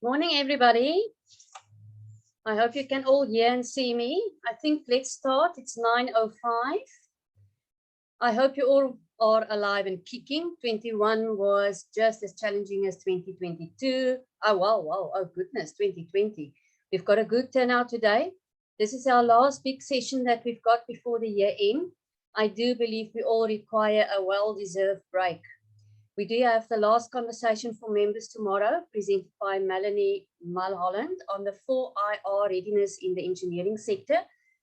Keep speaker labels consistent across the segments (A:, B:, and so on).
A: Morning, everybody. I hope you can all hear and see me. I think let's start. It's 9:05. I hope you all are alive and kicking. 21 was just as challenging as 2022. Oh, wow. Oh, goodness, 2020. We've got a good turnout today. This is our last big session that we've got before the year end. I do believe we all require a well-deserved break. We do have the last conversation for members tomorrow, presented by Melanie Mulholland on the 4IR readiness in the engineering sector,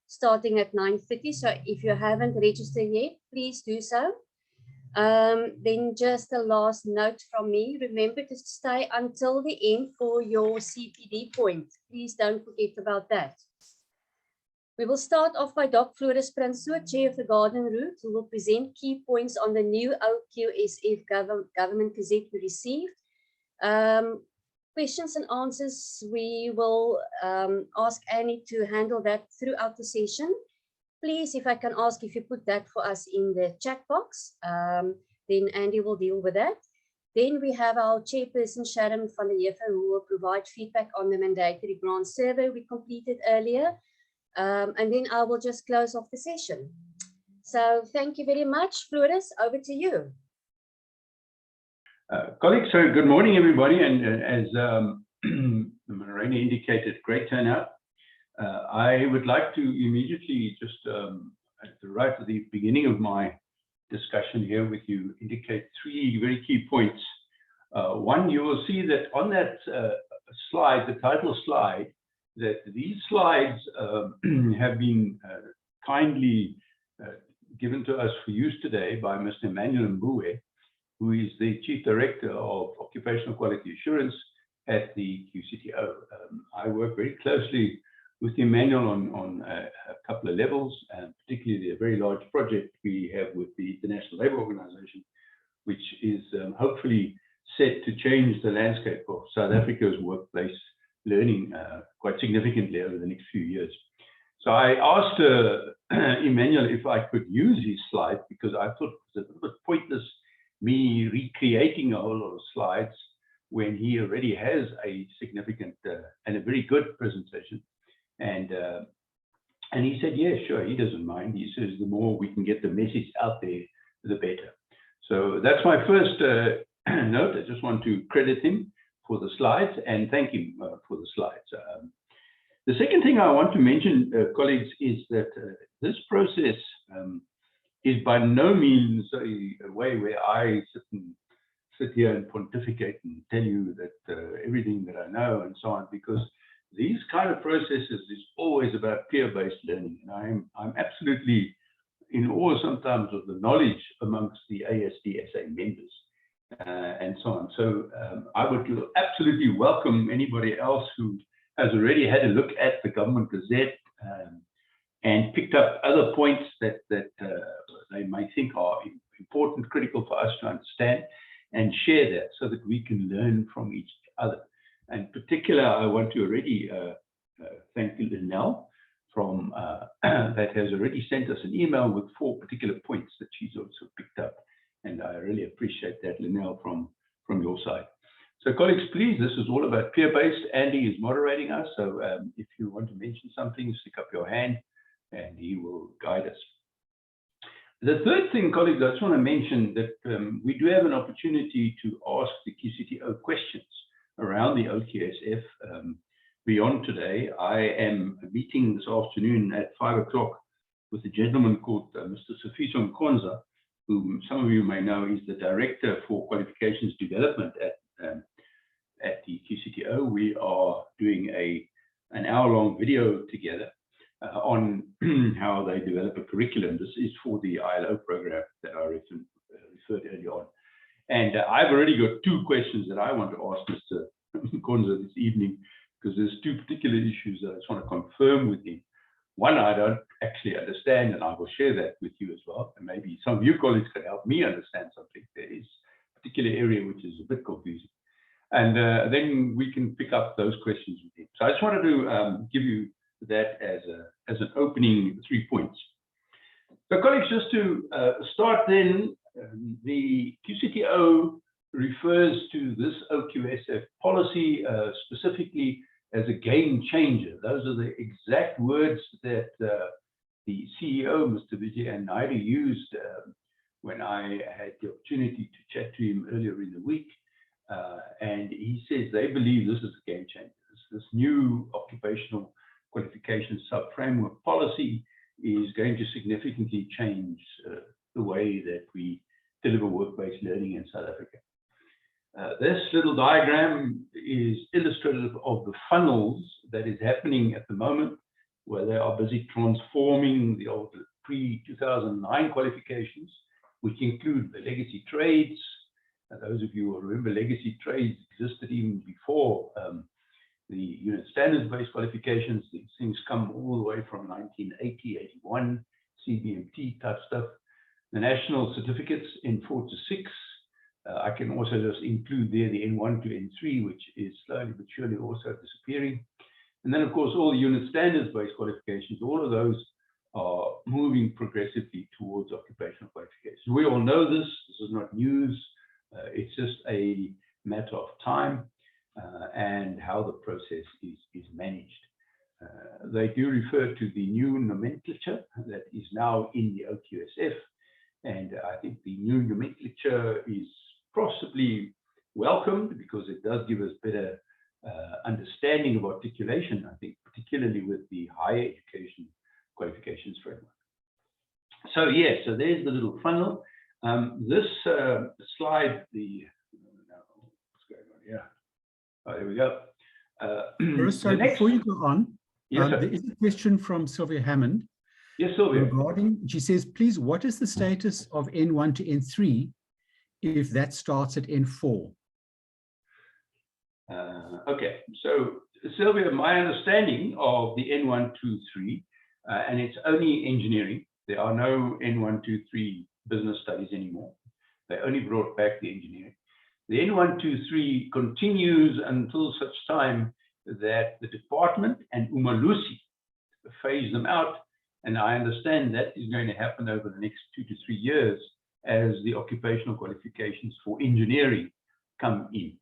A: starting at 9:30. So if you haven't registered yet, please do so. Then just a last note from me, remember to stay until the end for your CPD point. Please don't forget about that. We will start off by Dr. Florus Prinsloo, Chair of the Garden Route, who will present key points on the new OQSF government gazette we received. Questions and answers, we will ask Annie to handle that throughout the session. Please, if I can ask if you put that for us in the chat box, then Andy will deal with that. Then we have our chairperson, Sharon van der Heever, who will provide feedback on the mandatory grant survey we completed earlier. And then I will just close off the session. So thank you very much. Florus, over to you.
B: Colleagues, so good morning, everybody. And as Marina indicated, great turnout. I would like to immediately just right at the beginning of my discussion here with you, indicate three very key points. One, you will see that on that slide, the title slide, that these slides have been kindly given to us for use today by Mr. Emmanuel Mbue, who is the Chief Director of Occupational Quality Assurance at the Qcto. I work very closely with Emmanuel on a couple of levels, and particularly a very large project we have with the International Labour Organization, which is hopefully set to change the landscape of South Africa's workplace learning quite significantly over the next few years. So I asked Emmanuel if I could use his slides, because I thought it was a little bit pointless me recreating a whole lot of slides when he already has a significant and a very good presentation. And he said, yeah, sure, he doesn't mind. He says the more we can get the message out there, the better. So that's my first note. I just want to credit him for the slides and thank him for the slides. The second thing I want to mention, colleagues, is that this process is by no means a way where I sit here and pontificate and tell you that everything that I know and so on, because these kind of processes is always about peer-based learning. And I'm absolutely in awe sometimes of the knowledge amongst the ASDSA members. And so on. So I would absolutely welcome anybody else who has already had a look at the government gazette and picked up other points that they might think are important, critical for us to understand, and share that so that we can learn from each other. And in particular, I want to already thank Linnell from that has already sent us an email with 4 particular points that she's also picked up. And I really appreciate that, Linnell, from your side. So colleagues, please, this is all about peer-based. Andy is moderating us. So if you want to mention something, stick up your hand and he will guide us. The third thing, colleagues, I just want to mention that we do have an opportunity to ask the Qcto questions around the OQSF beyond today. I am meeting this afternoon at 5 o'clock with a gentleman called Mr. Sifiso Mkonza, whom some of you may know is the Director for Qualifications Development at the Qcto. We are doing an hour-long video together on how they develop a curriculum. This is for the ILO program that I referred earlier on. And I've already got 2 questions that I want to ask Mr. Mkonza this evening, because there's 2 particular issues that I just want to confirm with him. One, I don't actually understand, and I will share that with you as well. And maybe some of you colleagues can help me understand something. There is a particular area which is a bit confusing. And then we can pick up those questions with him. So I just wanted to give you that as an opening 3 points. So colleagues, just to start then, the Qcto refers to this OQSF policy specifically as a game changer. Those are the exact words that the CEO, Mr. Vijay Naidu, used when I had the opportunity to chat to him earlier in the week. And he says they believe this is a game changer. This new occupational qualification sub-framework policy is going to significantly change the way that we deliver work-based learning in South Africa. This little diagram is illustrative of the funnels that is happening at the moment, where they are busy transforming the old pre-2009 qualifications, which include the legacy trades. Those of you who remember, legacy trades existed even before the unit standards-based qualifications. These things come all the way from 1980, 81, CBMT type stuff. The national certificates in 4 to 6. I can also just include there the N1 to N3, which is slowly but surely also disappearing. And then, of course, all the unit standards-based qualifications, all of those are moving progressively towards occupational qualifications. We all know this. This is not news. It's just a matter of time and how the process is managed. They do refer to the new nomenclature that is now in the OQSF. And I think the new nomenclature is possibly welcomed because it does give us better understanding of articulation, I think, particularly with the higher education qualifications framework. So yeah, so there's the little funnel. This slide, what's going on here? Oh, there we go.
C: Sorry, before you go on,
B: yes,
C: there is a question from Sylvia Hammond.
B: Yes, Sylvia.
C: Regarding, she says, please, what is the status of N1 to N3 if that starts at N4?
B: Okay, so Sylvia, my understanding of the N1, 2, 3, and it's only engineering. There are no N1, 2, 3 business studies anymore. They only brought back the engineering. The N1, 2, 3 continues until such time that the department and Umalusi phase them out. And I understand that is going to happen over the next 2 to 3 years as the occupational qualifications for engineering come in.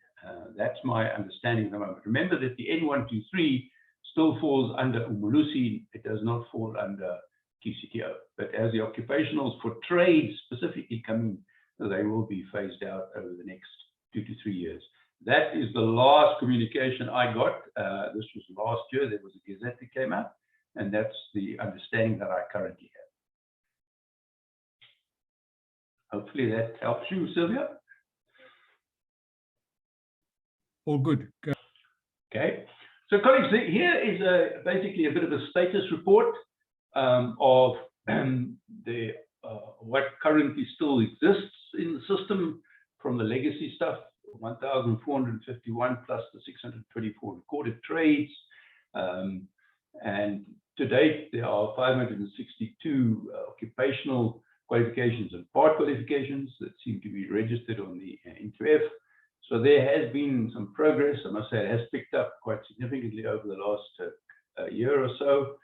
B: That's my understanding at the moment. Remember that the N1, 2, 3 still falls under Umalusi. It does not fall under Qcto. But as the occupationals for trades specifically come in, they will be phased out over the next 2 to 3 years. That is the last communication I got. This was last year. There was a gazette that came out, and that's the understanding that I currently have. Hopefully that helps you, Sylvia.
C: All good. Go.
B: Okay. So, colleagues, here is basically a bit of a status report of what currently still exists in the system from the legacy stuff, 1,451 plus the 624 recorded trades. And to date, there are 562 occupational qualifications and part qualifications that seem to be registered on the NQF. So there has been some progress. I must say it has picked up quite significantly over the last year or so,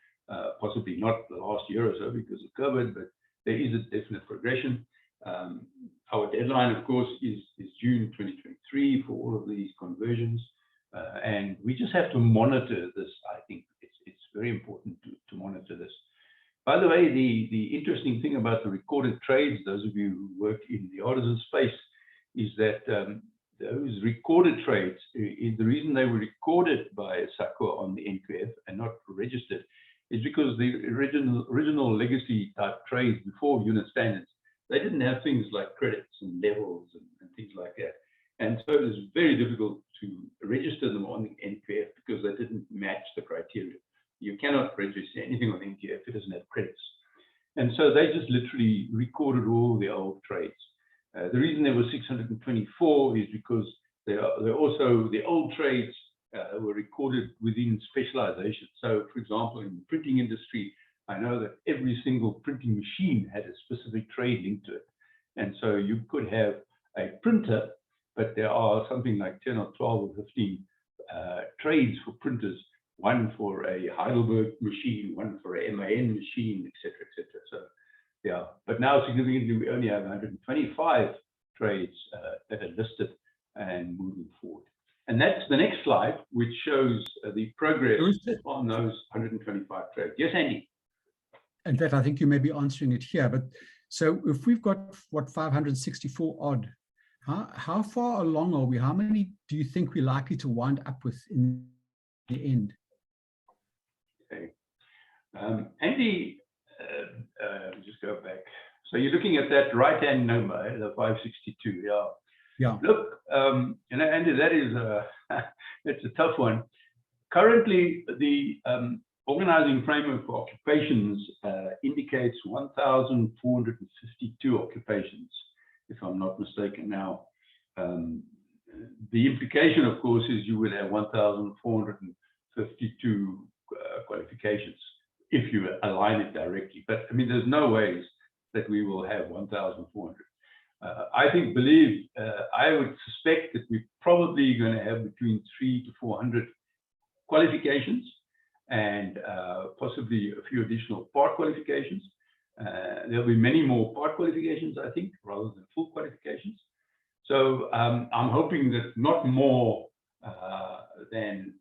B: possibly not the last year or so because of COVID, but there is a definite progression. Our deadline, of course, is June 2023 for all of these conversions. And we just have to monitor this. I think it's very important to monitor this. By the way, the interesting thing about the recorded trades, those of you who work in the artisan space, is that those recorded trades, the reason they were recorded by SACO on the NQF and not registered is because the original legacy type trades before unit standards, they didn't have things like credits and levels and things like that. And so it was very difficult to register them on the NQF because they didn't match the criteria. You cannot register anything on the NQF if it doesn't have credits. And so they just literally recorded all the old trades. The reason there was 624 is because they're also the old trades were recorded within specialization. So, for example, in the printing industry, I know that every single printing machine had a specific trade linked to it. And so you could have a printer, but there are something like 10 or 12 or 15 trades for printers, one for a Heidelberg machine, one for a MAN machine, etc., etc. So, yeah, but now significantly, we only have 125 trades that are listed and moving forward. And that's the next slide, which shows the progress on those 125 trades. Yes, Andy?
C: In fact, I think you may be answering it here, but so if we've got, what, 564 odd, how far along are we? How many do you think we're likely to wind up with in the end?
B: Okay. Andy, just go back. So you're looking at that right-hand number, the 562, yeah.
C: Yeah.
B: Look, you know, Andy, that is it's a tough one. Currently, the organizing framework for occupations indicates 1,452 occupations, if I'm not mistaken. Now, the implication, of course, is you would have 1,452 qualifications if you align it directly. But I mean, there's no ways that we will have 1,400. I would suspect that we're probably going to have between 300 to 400 qualifications, and possibly a few additional part qualifications. There'll be many more part qualifications, I think, rather than full qualifications. So I'm hoping that not more than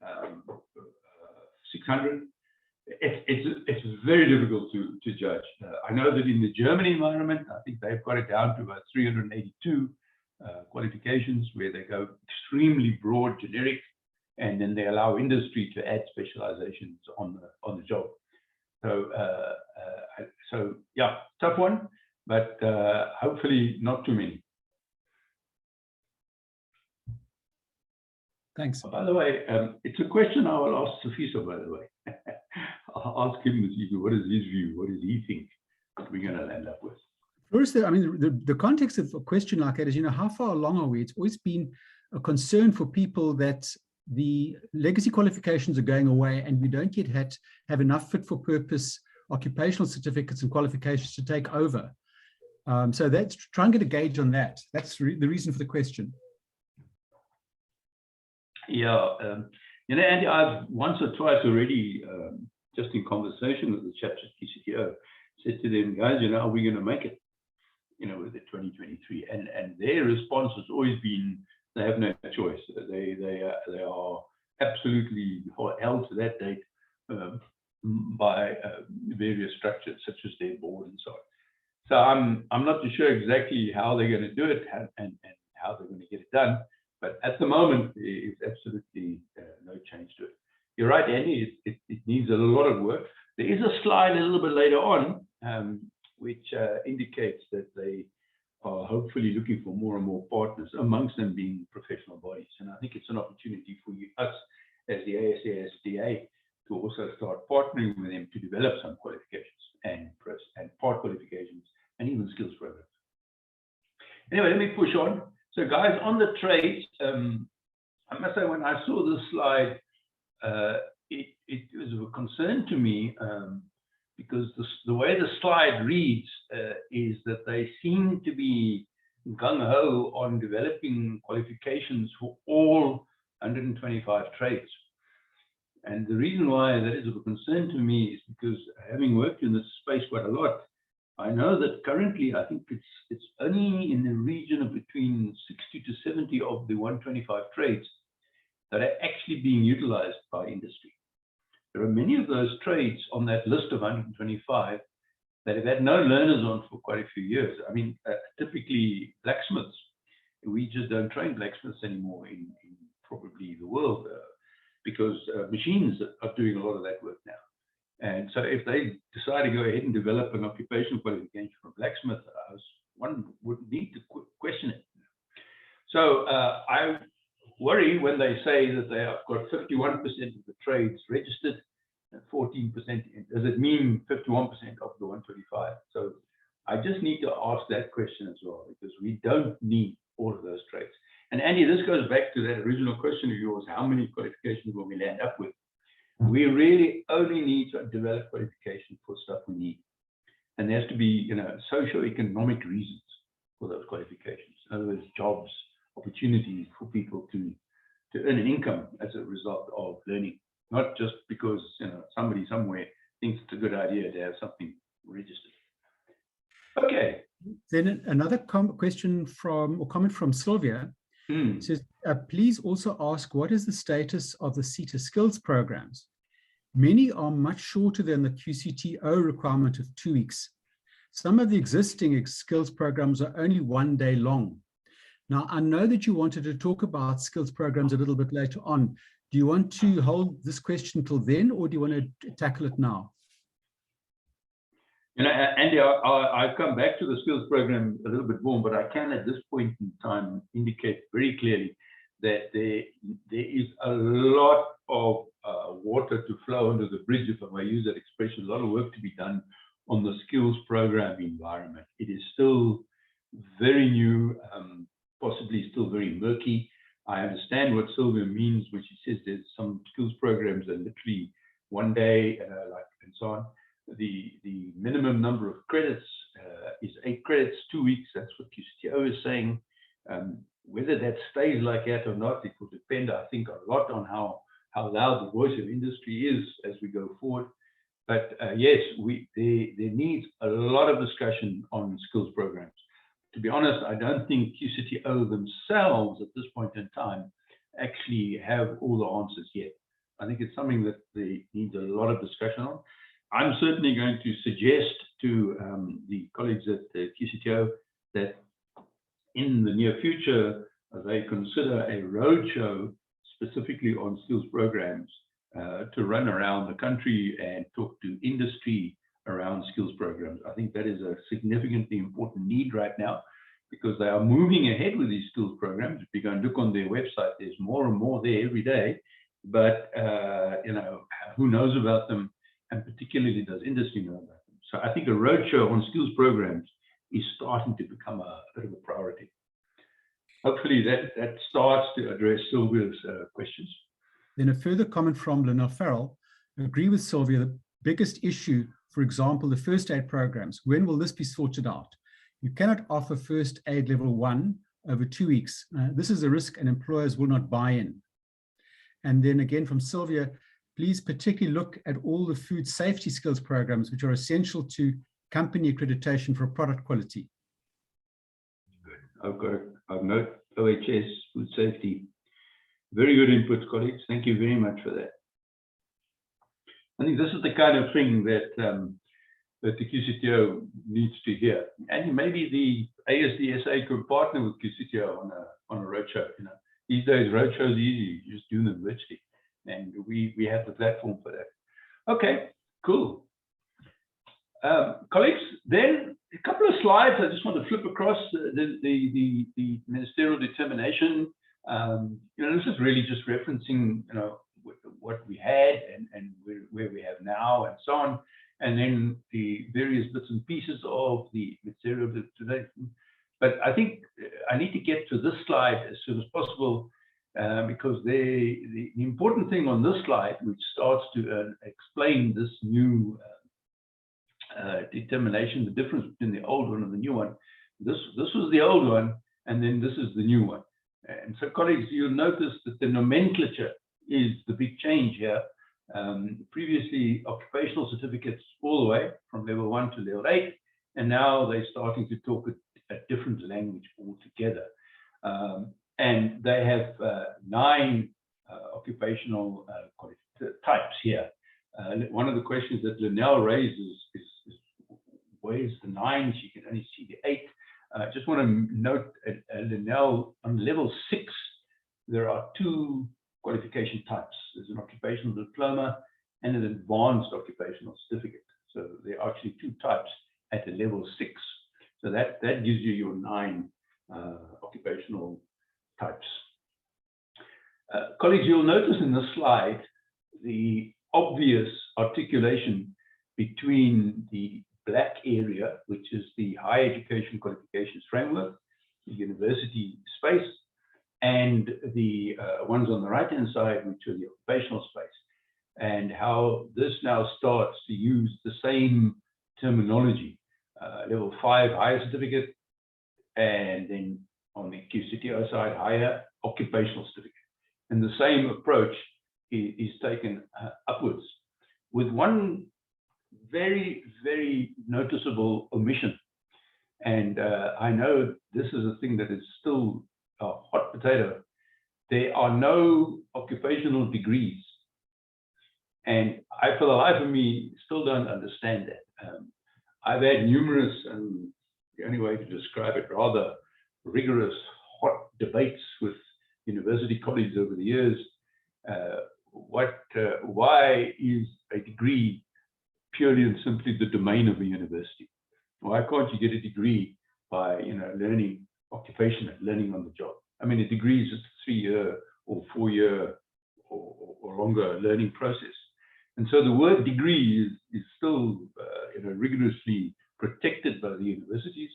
B: 600. It's very difficult to judge. I know that in the German environment, I think they've got it down to about 382 qualifications, where they go extremely broad, generic, and then they allow industry to add specializations on the job. So yeah, tough one, but hopefully not too many.
C: Thanks.
B: By the way, it's a question I will ask Sofiso, by the way. I'll ask him this evening, what is his view? What does he think that we're going to land up with?
C: First, I mean, the context of a question like that is, you know, how far along are we? It's always been a concern for people that the legacy qualifications are going away and we don't yet have enough fit for purpose occupational certificates and qualifications to take over. So that's, try and get a gauge on that. That's the reason for the question.
B: Yeah, you know, Andy, I've once or twice already, just in conversation with the chaps at Qcto, said to them, guys, you know, are we going to make it, you know, with the 2023? And their response has always been, they have no choice. They are absolutely held to that date by various structures such as their board and so on. So I'm not too sure exactly how they're going to do it and how they're going to get it done. But at the moment, it's absolutely no change to it. You're right, Andy, it needs a lot of work. There is a slide a little bit later on, which indicates that they are hopefully looking for more and more partners, amongst them being professional bodies. And I think it's an opportunity for us as the ASDSA to also start partnering with them to develop some qualifications and part qualifications and even skills programs. Anyway, let me push on. So guys, on the trades, I must say when I saw this slide, it was of a concern to me because the way the slide reads is that they seem to be gung-ho on developing qualifications for all 125 trades. And the reason why that is of a concern to me is because, having worked in this space quite a lot, I know that currently I think it's only in the region of between 60 to 70 of the 125 trades that are actually being utilized by industry. There are many of those trades on that list of 125 that have had no learners on for quite a few years. I mean, typically blacksmiths, we just don't train blacksmiths anymore in probably the world because machines are doing a lot of that work now. And so if they decide to go ahead and develop an occupational qualification for a blacksmith, one would need to question it. So I worry when they say that they have got 51% of the trades registered and 14%. Does it mean 51% of the 125? So I just need to ask that question as well, because we don't need all of those trades. And Andy, this goes back to that original question of yours, how many qualifications will we land up with? We really only need to develop qualification for stuff we need. And there has to be, you know, socio-economic reasons for those qualifications. In other words, jobs, opportunities for people to earn an income as a result of learning, not just because, you know, somebody somewhere thinks it's a good idea to have something registered. Okay,
C: Then another question or comment from Sylvia says, please also ask, what is the status of the CETA skills programs? Many are much shorter than the QCTO requirement of 2 weeks. Some of the existing skills programs are only 1 day long. Now, I know that you wanted to talk about skills programs a little bit later on. Do you want to hold this question till then, or do you want to tackle it now?
B: You know, Andy, I'll come back to the skills program a little bit more, but I can at this point in time indicate very clearly that there is a lot of water to flow under the bridge, if I may use that expression, a lot of work to be done on the skills program environment. It is still very new, possibly still very murky. I understand what Sylvia means when she says there's some skills programs that are literally 1 day, and so on. The minimum number of credits is 8 credits, 2 weeks. That's what Qcto is saying. Whether that stays like that or not, it will depend, I think, a lot on how loud the voice of industry is as we go forward. But yes, there needs a lot of discussion on skills programs. To be honest, I don't think Qcto themselves at this point in time actually have all the answers yet. I think it's something that they need a lot of discussion on. I'm certainly going to suggest to the colleagues at Qcto that in the near future, they consider a roadshow specifically on skills programs to run around the country and talk to industry around skills programs. I think that is a significantly important need right now, because they are moving ahead with these skills programs. If you go and look on their website, there's more and more there every day, but you know, who knows about them? And particularly does industry know about them? So I think a roadshow on skills programs is starting to become a bit of a priority. Hopefully that starts to address Sylvia's questions.
C: Then a further comment from Lynelle Farrell. I agree with Sylvia, the biggest issue, for example, the first aid programs, when will this be sorted out? You cannot offer first aid level 1 over 2 weeks. This is a risk and employers will not buy in. And then again from Sylvia, please particularly look at all the food safety skills programs, which are essential to company accreditation for product quality.
B: Good. I've noted OHS, food safety. Very good input, colleagues. Thank you very much for that. I think this is the kind of thing that that the Qcto needs to hear. And maybe the ASDSA could partner with Qcto on a roadshow. You know, these days roadshows are easy. You just do them virtually. And we have the platform for that. Okay, cool. Colleagues, then a couple of slides. I just want to flip across the ministerial determination. You know, this is really just referencing, you know, what we had and where we have now and so on. And then the various bits and pieces of the ministerial determination. But I think I need to get to this slide as soon as possible. Because the important thing on this slide, which starts to explain this new determination, the difference between the old one and the new one. This was the old one, and then this is the new one. And so, colleagues, you'll notice that the nomenclature is the big change here. Previously, occupational certificates all the way from level 1 to level 8, and now they're starting to talk a different language altogether. And they have 9 occupational types here. One of the questions that Lynelle raises is where's the 9? She can only see the 8. I just want to note, Lynelle, on level 6, there are 2 qualification types. There's an occupational diploma and an advanced occupational certificate. So there are actually 2 types at the level 6. So that gives you your 9 occupational types. Colleagues, you'll notice in this slide the obvious articulation between the black area, which is the higher education qualifications framework, the university space, and the ones on the right-hand side, which are the occupational space, and how this now starts to use the same terminology. Level 5 higher certificate, and then on the Qcto side, higher occupational certificate. And the same approach is taken upwards, with one very, very noticeable omission. And I know this is a thing that is still a hot potato. There are no occupational degrees. And I, for the life of me, still don't understand that. I've had numerous, and the only way to describe it, rather rigorous, hot debates with university colleagues over the years. Why is a degree purely and simply the domain of a university? Why can't you get a degree by learning occupation and learning on the job? I mean, a degree is just a 3-year or 4-year or longer learning process. And so the word degree is still rigorously protected by the universities,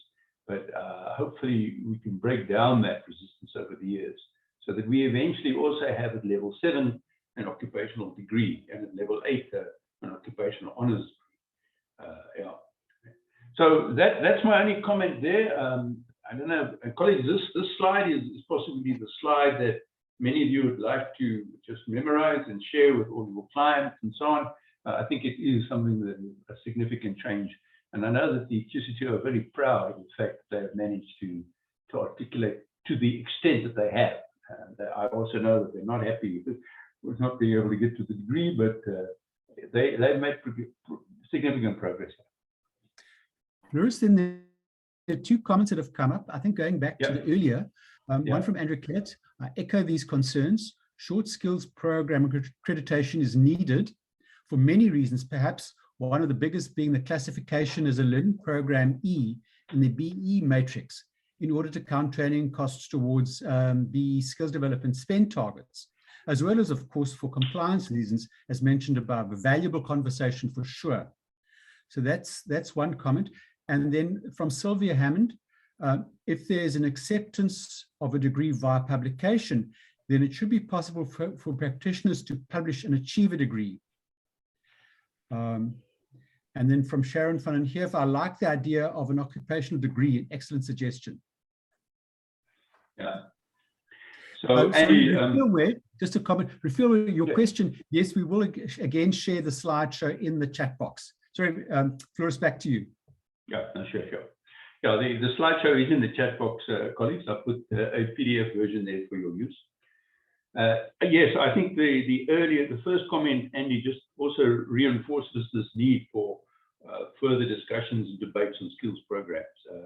B: but hopefully we can break down that resistance over the years so that we eventually also have at level 7 an occupational degree and at level 8 an occupational honors degree. Yeah. So that's my only comment there. I don't know, colleagues, this slide is possibly the slide that many of you would like to just memorize and share with all your clients and so on. I think it is something that is a significant change. And I know that the Qcto are very proud of the fact that they have managed to articulate to the extent that they have. I also know that they're not happy with not being able to get to the degree, but they've made significant progress.
C: Florus, then there are 2 comments that have come up. I think going back to the earlier, one from Andrew Klett. I echo these concerns. Short skills program accreditation is needed for many reasons, perhaps one of the biggest being the classification as a learning program E in the BE matrix in order to count training costs towards the skills development spend targets, as well as, of course, for compliance reasons, as mentioned above, a valuable conversation for sure. So that's one comment. And then from Sylvia Hammond, if there's an acceptance of a degree via publication, then it should be possible for practitioners to publish and achieve a degree. And then from Sharon van den Heever, I like the idea of an occupational degree, an excellent suggestion.
B: Yeah. So Andy,
C: just a comment, refill your question. Yes, we will again share the slideshow in the chat box. Sorry, Florus, back to you.
B: Yeah, no, sure. Yeah, the slideshow is in the chat box, colleagues. I put a PDF version there for your use. Yes, I think the first comment, Andy, just also reinforces this need for further discussions and debates on skills programs,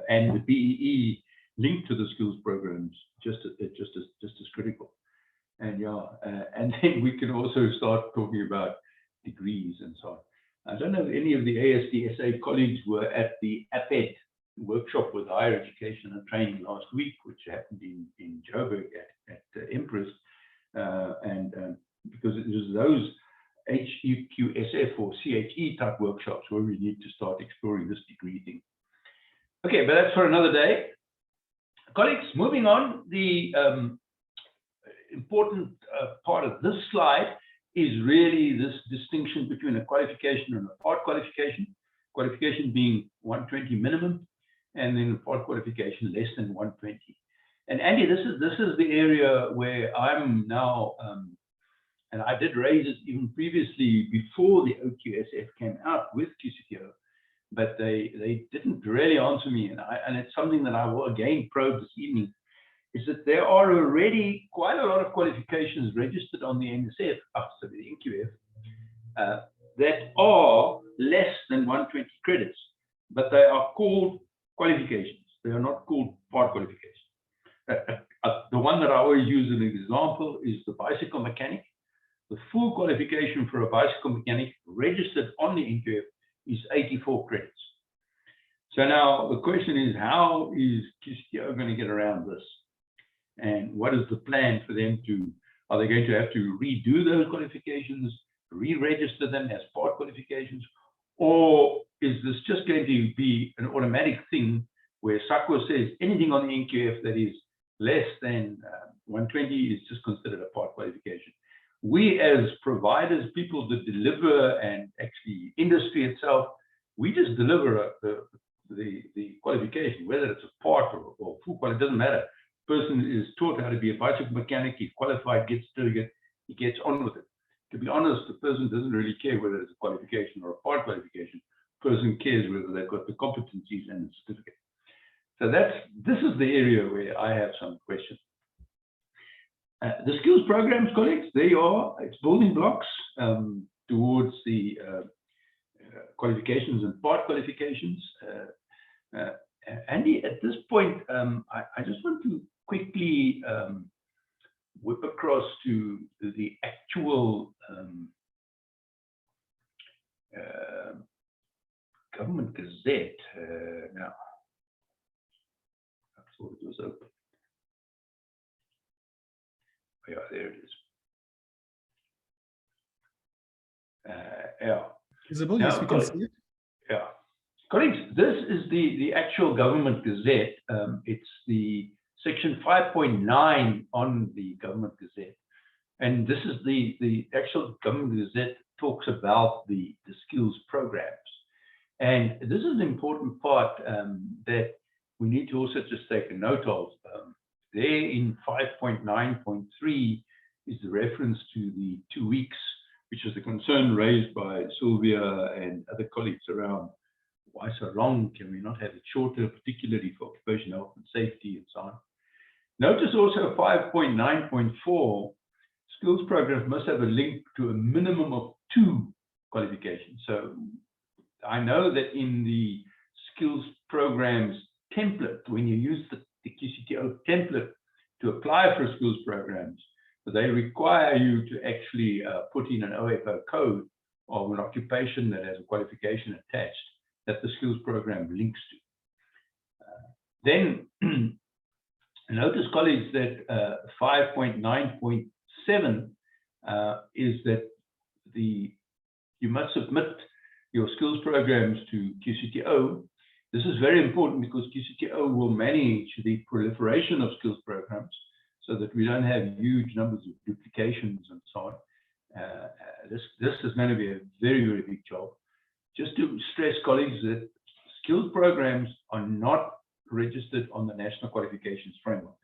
B: and the BEE linked to the skills programs just as critical. And yeah, and then we can also start talking about degrees and so on. I don't know if any of the ASDSA colleagues were at the APED workshop with higher education and training last week, which happened in Joburg at Empress, because it was those OQSF or CHE type workshops where we need to start exploring this degree thing. Okay, but that's for another day. Colleagues, moving on, the important part of this slide is really this distinction between a qualification and a part qualification. Qualification being 120 minimum, and then part qualification less than 120. And Andy, this is the area where I'm now, and I did raise it even previously before the OQSF came out with Qcto, but they didn't really answer me, and it's something that I will again probe this evening, is that there are already quite a lot of qualifications registered on the NSF, after the NQF, that are less than 120 credits, but they are called qualifications. They are not called part qualifications. The one that I always use as an example is the bicycle mechanic. The full qualification for a bicycle mechanic registered on the NQF is 84 credits. So now the question is, how is Qcto going to get around this? And what is the plan for them to, are they going to have to redo those qualifications, re-register them as part qualifications? Or is this just going to be an automatic thing where SACWA says anything on the NQF that is less than 120 is just considered a part qualification? We as providers, people that deliver, and actually industry itself, we just deliver the qualification, whether it's a part or full qualification, it doesn't matter. Person is taught how to be a bicycle mechanic, he's qualified, gets certificate, he gets on with it. To be honest, the person doesn't really care whether it's a qualification or a part qualification. Person cares whether they've got the competencies and the certificate. So this is the area where I have some questions. The skills programs, colleagues, they are, it's building blocks towards the qualifications and part qualifications. Andy, at this point, I just want to quickly whip across to the actual government gazette. Now, I thought it was open. Yeah, there it is. Yeah.
C: Visible, yes, we can see it.
B: Yeah. Colleagues, this is the actual government gazette. It's the section 5.9 on the government gazette. And this is the actual government gazette talks about the skills programs. And this is an important part that we need to also just take a note of. There in 5.9.3 is the reference to the 2 weeks, which is the concern raised by Sylvia and other colleagues around why so long, can we not have it shorter, particularly for occupational health and safety and so on. Notice also 5.9.4, skills programs must have a link to a minimum of 2 qualifications. So I know that in the skills programs template, when you use the Qcto template to apply for skills programs, they require you to actually put in an OFO code of an occupation that has a qualification attached that the skills program links to. Then notice, colleagues, that 5.9.7 is that you must submit your skills programs to Qcto. This is very important because Qcto will manage the proliferation of skills programs so that we don't have huge numbers of duplications and so on. This is going to be a very, very big job. Just to stress, colleagues, that skills programs are not registered on the National Qualifications Framework.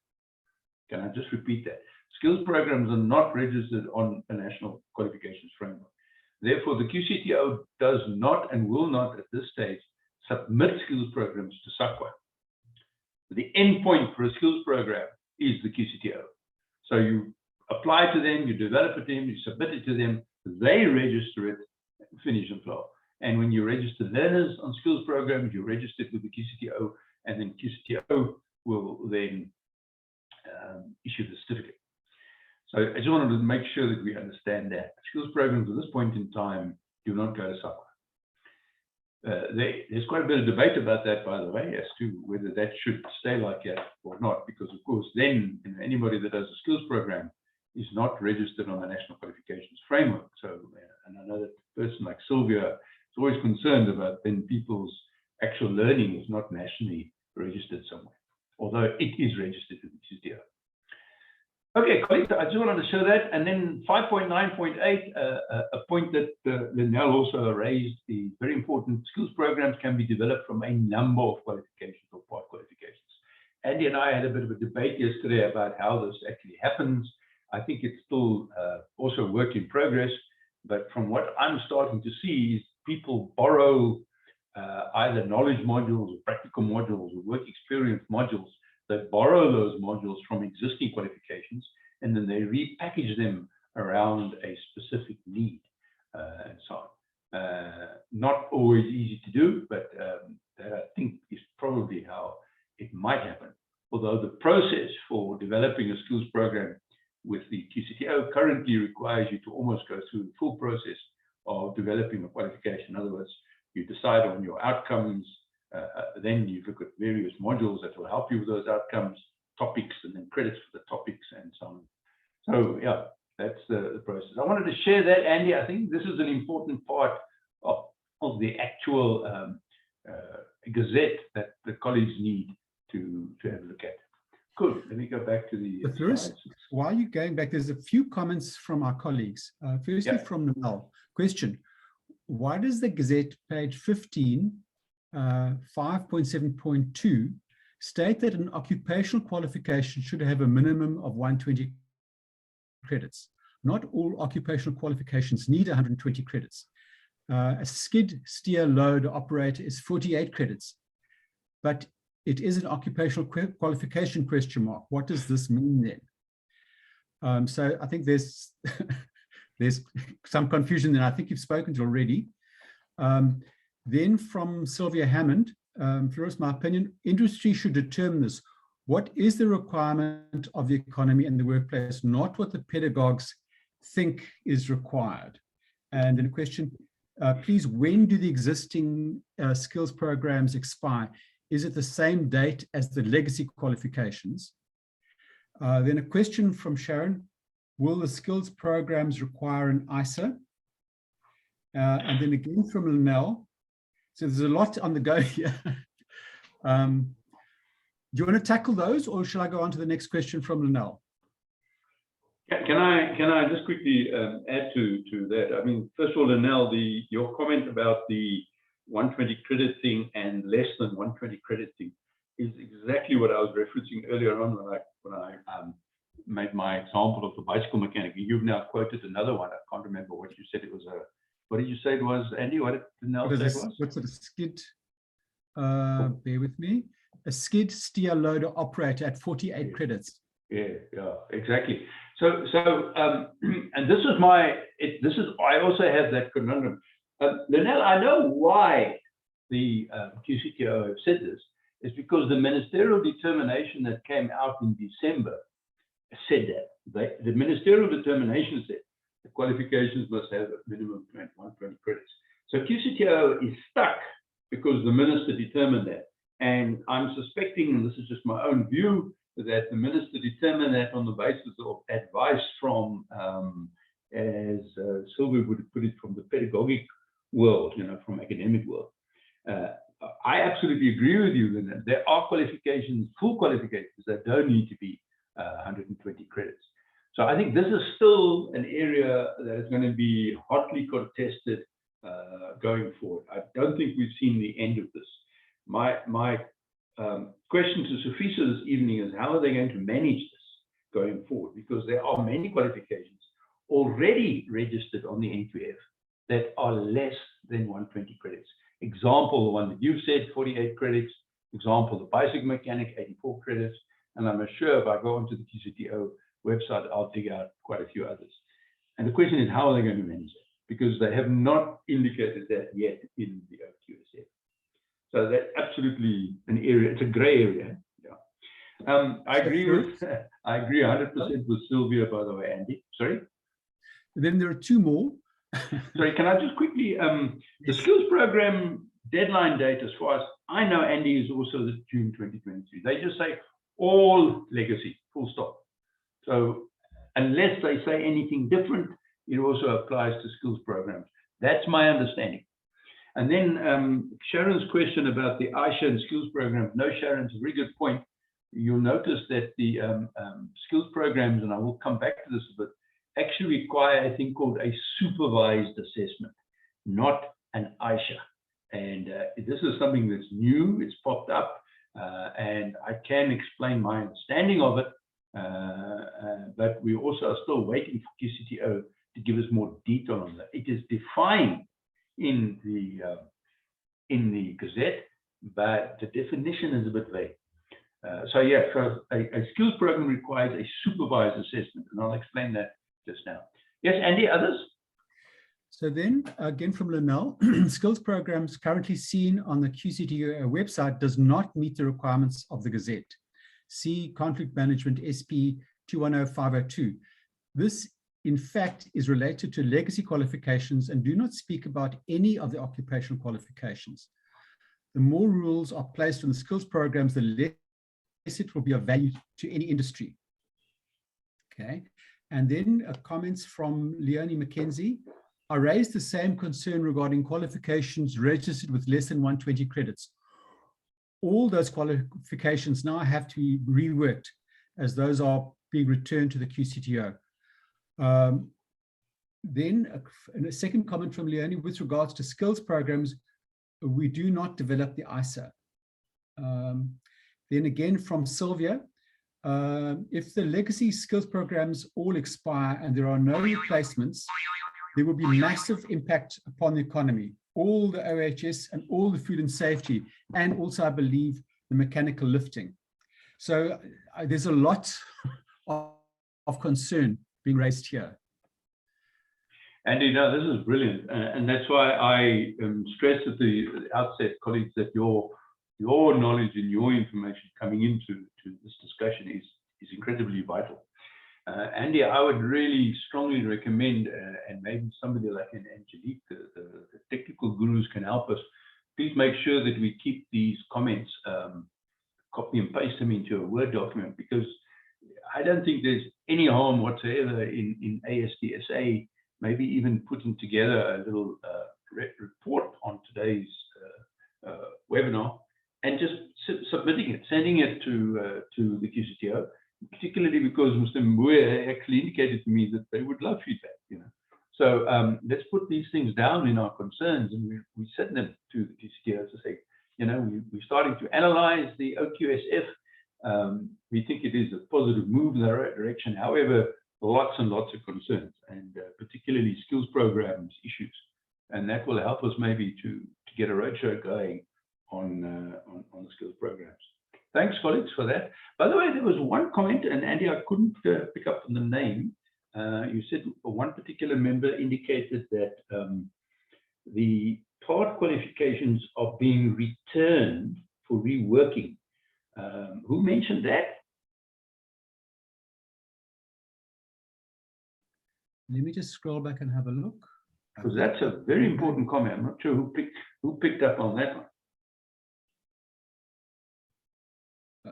B: Can I just repeat that? Skills programs are not registered on the National Qualifications Framework. Therefore, the Qcto does not and will not at this stage submit skills programs to SAQA. The endpoint for a skills program is the Qcto. So you apply to them, you develop it to them, you submit it to them, they register it, finish and flow. And when you register learners on skills programs, you register it with the Qcto, and then Qcto will then issue the certificate. So I just wanted to make sure that we understand that. Skills programs at this point in time do not go to SAQA. There's quite a bit of debate about that, by the way, as to whether that should stay like that or not, because of course then anybody that does a skills program is not registered on the National Qualifications Framework. So, and I know that a person like Sylvia is always concerned about then people's actual learning is not nationally registered somewhere, although it is registered in the Qcto. Okay, colleagues, I just wanted to show that. And then 5.9.8, a point that Linnell also raised, the very important skills programs can be developed from a number of qualifications or part qualifications. Andy and I had a bit of a debate yesterday about how this actually happens. I think it's still also work in progress, but from what I'm starting to see is people borrow either knowledge modules or practical modules or work experience modules. They borrow those modules from existing qualifications, and then they repackage them around a specific need and so on. Not always easy to do, but that I think is probably how it might happen. Although the process for developing a skills program with the Qcto currently requires you to almost go through the full process of developing a qualification. In other words, you decide on your outcomes, then you look at various modules that will help you with those outcomes, topics, and then credits for the topics and so on. So yeah, that's the process. I wanted to share that, Andy. I think this is an important part of the actual gazette that the colleagues need to have a look at. Good. Let me go back to the
C: Florus, while you're going back, there's a few comments from our colleagues. Firstly, from Noel. Question: why does the Gazette, page 15, 5.7.2, state that an occupational qualification should have a minimum of 120 credits? Not all occupational qualifications need 120 credits. A skid steer load operator is 48 credits. But it is an occupational qualification question mark. What does this mean then? So I think there's there's some confusion there. I think you've spoken to already. Then from Sylvia Hammond, Florus, my opinion, industry should determine this. What is the requirement of the economy and the workplace, not what the pedagogues think is required? And then a question, please, when do the existing skills programs expire? Is it the same date as the legacy qualifications? Then a question from Sharon, will the skills programs require an ASDSA? And then again from Linnell, so there's a lot on the go here. Do you want to tackle those, or shall I go on to the next question from Linnell?
B: Can I just quickly add to that? I mean, first of all, Linnell, your comment about the 120 credit thing and less than 120 credit thing is exactly what I was referencing earlier on when I made my example of the bicycle mechanic. You've now quoted another one. I can't remember what you said it was. What did you say it was, Andy? What did Linnell say it was?
C: What's it, a skid? Bear with me. A skid steer loader operator at 48 credits.
B: Yeah, exactly. So and this is I also have that conundrum. Linnell, I know why the Qcto have said this. It's because the ministerial determination that came out in December said that. The ministerial determination said the qualifications must have a minimum of 120 credits. So Qcto is stuck because the minister determined that. And I'm suspecting, and this is just my own view, that the minister determined that on the basis of advice from, as Sylvia would put it, from the pedagogic world, from academic world. I absolutely agree with you that there are qualifications, full qualifications, that don't need to be 120 credits. So I think this is still an area that is going to be hotly contested going forward. I don't think we've seen the end of this. My question to Sufisa this evening is, how are they going to manage this going forward? Because there are many qualifications already registered on the N2F that are less than 120 credits. Example, the one that you've said, 48 credits. Example, the bicycle mechanic, 84 credits. And I'm sure if I go onto the Qcto website, I'll dig out quite a few others. And the question is, how are they going to manage it? Because they have not indicated that yet in the OQSF. So that's absolutely an area, it's a gray area. Yeah. I agree 100% with Sylvia, by the way, Andy. Sorry?
C: Then there are two more.
B: Sorry, can I just quickly, the skills program deadline date, as far as I know, Andy, is also the June 2023. They just say all legacy, full stop. So unless they say anything different, it also applies to skills programs. That's my understanding. And then Sharon's question about the Eyeshadow and skills programs. No, Sharon's a very good point. You'll notice that the skills programs, and I will come back to this a bit, actually require a thing called a supervised assessment, not an Eyeshadow. And this is something that's new, it's popped up, and I can explain my understanding of it, but we also are still waiting for Qcto to give us more detail on that. It is defined in the Gazette, but the definition is a bit vague. So yeah, so a skills program requires a supervised assessment, and I'll explain that just now. Yes, Andy, others?
C: So then, again from Linnell, skills programs currently seen on the Qcto website does not meet the requirements of the Gazette. See Conflict Management SP 210502. This, in fact, is related to legacy qualifications and do not speak about any of the occupational qualifications. The more rules are placed on the skills programs, the less it will be of value to any industry. Okay, and then comments from Leonie McKenzie. I raised the same concern regarding qualifications registered with less than 120 credits. All those qualifications now have to be reworked as those are being returned to the Qcto. Then a second comment from Leonie with regards to skills programs, we do not develop the ASDSA. Then again from Sylvia, if the legacy skills programs all expire and there are no replacements, there will be massive impact upon the economy, all the OHS and all the food and safety, and also I believe the mechanical lifting. So there's a lot of concern being raised here.
B: Andy, no, this is brilliant, and that's why I stress at the outset, colleagues, that your knowledge and your information coming into this discussion is incredibly vital. Andy, I would really strongly recommend, and maybe somebody like an Angelique, the technical gurus can help us. Please make sure that we keep these comments, copy and paste them into a Word document, because I don't think there's any harm whatsoever in ASDSA, maybe even putting together a little report on today's webinar and just submitting it, sending it to the Qcto, particularly because Mr. Mbuya actually indicated to me that they would love feedback, you know. So let's put these things down in our concerns, and we send them to the Qcto to say, you know, we're starting to analyze the OQSF. We think it is a positive move in the right direction. However, lots and lots of concerns, and particularly skills programs issues, and that will help us maybe to get a roadshow going on the skills programs. Thanks, colleagues, for that. By the way, there was one comment, and Andy, I couldn't pick up on the name. You said one particular member indicated that the part qualifications are being returned for reworking. Who mentioned that?
C: Let me just scroll back and have a look.
B: Because that's a very important comment. I'm not sure who picked up on that one.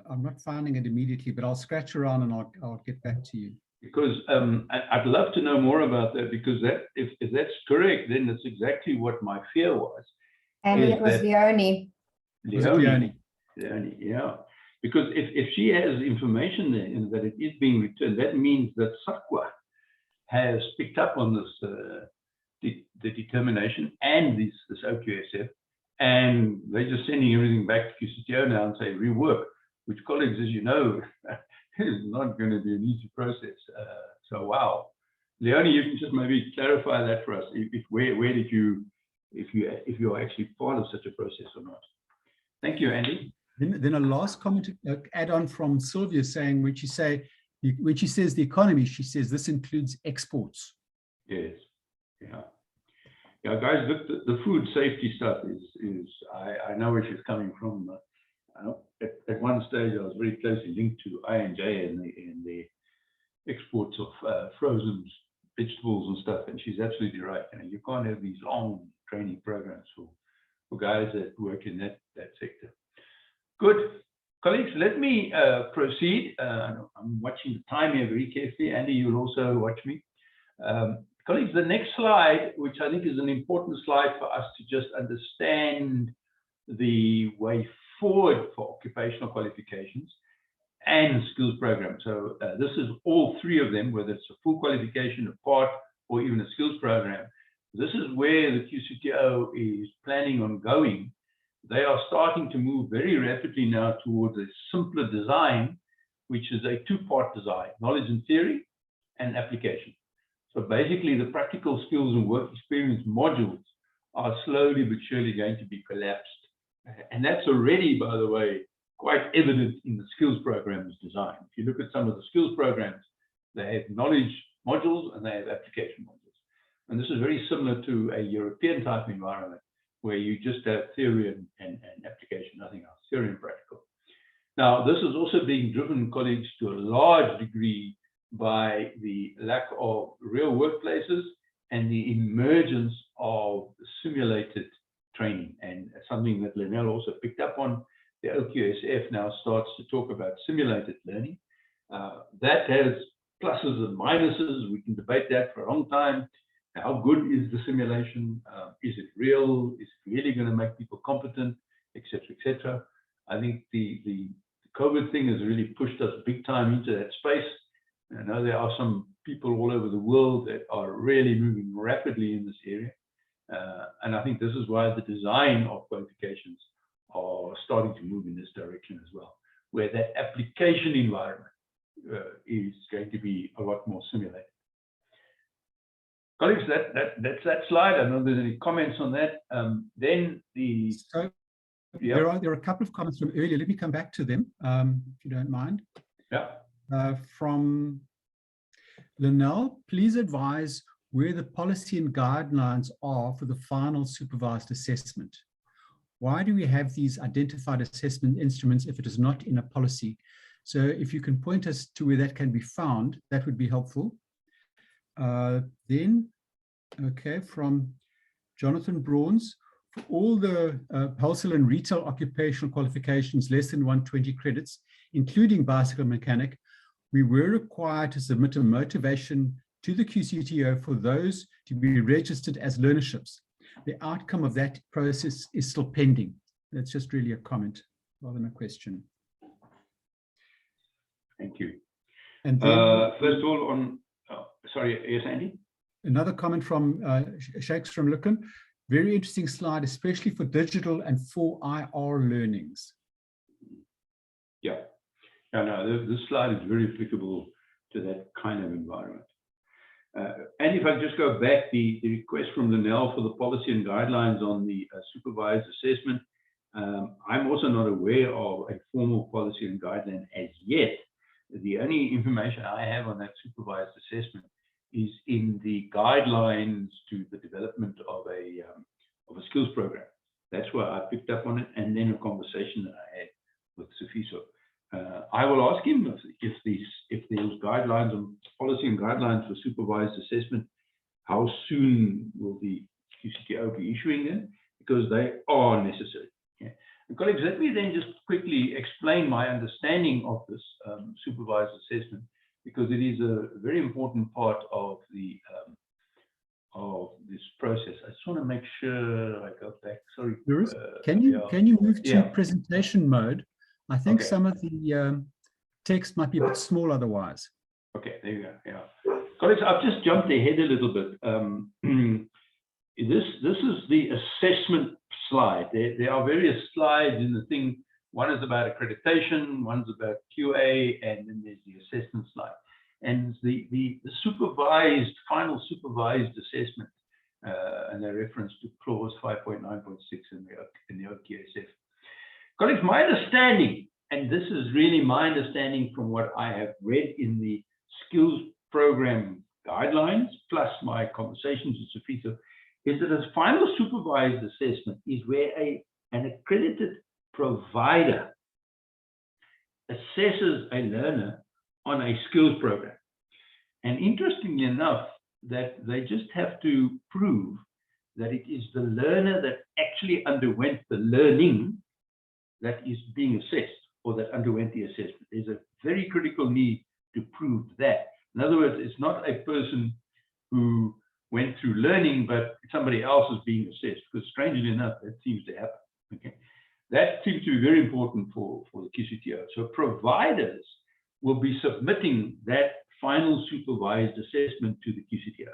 C: I'm not finding it immediately, but I'll scratch around and I'll get back to you.
B: Because I'd love to know more about that, because if that's correct, then that's exactly what my fear was.
D: And it was Leonie.
B: Leonie, yeah. Because if she has information there and that it is being returned, that means that SAQA has picked up on this the determination and this OQSF, and they're just sending everything back to Qcto now and say rework, which, colleagues, as you know, is not going to be an easy process. So wow, Leonie, you can just maybe clarify that for us. Where did you, if you're actually part of such a process or not? Thank you, Andy.
C: Then a last comment, add on from Sylvia, saying when she says the economy, she says this includes exports. Yes,
B: yeah, guys. Look, the food safety stuff is I know where she's coming from. At one stage, I was very closely linked to I&J and the exports of frozen vegetables and stuff, and she's absolutely right. You know, you can't have these long training programs for guys that work in that sector. Good. Colleagues, let me proceed. I'm watching the time here very carefully. Andy, you'll also watch me. Colleagues, the next slide, which I think is an important slide for us to just understand the way forward for occupational qualifications and skills program. So this is all three of them, whether it's a full qualification, a part, or even a skills program. This is where the Qcto is planning on going. They are starting to move very rapidly now towards a simpler design, which is a two-part design, knowledge and theory and application. So basically the practical skills and work experience modules are slowly but surely going to be collapsed. And that's already, by the way, quite evident in the skills programs design. If you look at some of the skills programs, they have knowledge modules and they have application modules. And this is very similar to a European type environment where you just have theory and application, nothing else, theory and practical. Now, this is also being driven, colleagues, to a large degree by the lack of real workplaces and the emergence of simulated training, and something that Linnell also picked up on. The OQSF now starts to talk about simulated learning. That has pluses and minuses. We can debate that for a long time. How good is the simulation? Is it real? Is it really going to make people competent, etc., etc.? I think the COVID thing has really pushed us big time into that space. I know there are some people all over the world that are really moving rapidly in this area. And I think this is why the design of qualifications are starting to move in this direction as well, where that application environment is going to be a lot more simulated. Colleagues, that's that slide. I don't know if there's any comments on that. Then the... Yeah.
C: There are a couple of comments from earlier. Let me come back to them, if you don't mind.
B: Yeah.
C: From Linnell, please advise where the policy and guidelines are for the final supervised assessment. Why do we have these identified assessment instruments if it is not in a policy? So if you can point us to where that can be found, that would be helpful. Then, okay, from Jonathan Brawns, for all the wholesale and retail occupational qualifications less than 120 credits, including bicycle mechanic, we were required to submit a motivation to the Qcto for those to be registered as learnerships. The outcome of that process is still pending. That's just really a comment rather than a question.
B: Thank you.
C: And then,
B: first of all, on, sorry, yes, Andy?
C: Another comment from Shakes from Lucan. Very interesting slide, especially for digital and 4IR learnings.
B: Yeah. No, this slide is very applicable to that kind of environment. And if I just go back, the request from Linnell for the policy and guidelines on the supervised assessment, I'm also not aware of a formal policy and guideline as yet. The only information I have on that supervised assessment is in the guidelines to the development of a skills program. That's where I picked up on it, and then a conversation that I had with Sofiso. I will ask him if there's guidelines on policy and guidelines for supervised assessment, how soon will the Qcto be issuing them, because they are necessary. Yeah. And colleagues, let me then just quickly explain my understanding of this supervised assessment, because it is a very important part of the of this process. I just want to make sure I go back. Sorry. Can
C: you move to presentation mode? I think
B: okay.
C: some of the text might be a bit small otherwise.
B: Okay, there you go. Yeah, colleagues, I've just jumped ahead a little bit. This is the assessment slide. There are various slides in the thing. One is about accreditation, one's about QA, and then there's the assessment slide. And the final supervised assessment, and they reference to clause 5.9.6 in the OQSF. Colleagues, my understanding, and this is really my understanding from what I have read in the skills program guidelines, plus my conversations with Sofiso, is that a final supervised assessment is where an accredited provider assesses a learner on a skills program. And interestingly enough, that they just have to prove that it is the learner that actually underwent the learning that is being assessed, or that underwent the assessment. There's a very critical need to prove that. In other words, it's not a person who went through learning, but somebody else is being assessed, because strangely enough, that seems to happen. Okay, that seems to be very important for the Qcto. So providers will be submitting that final supervised assessment to the Qcto,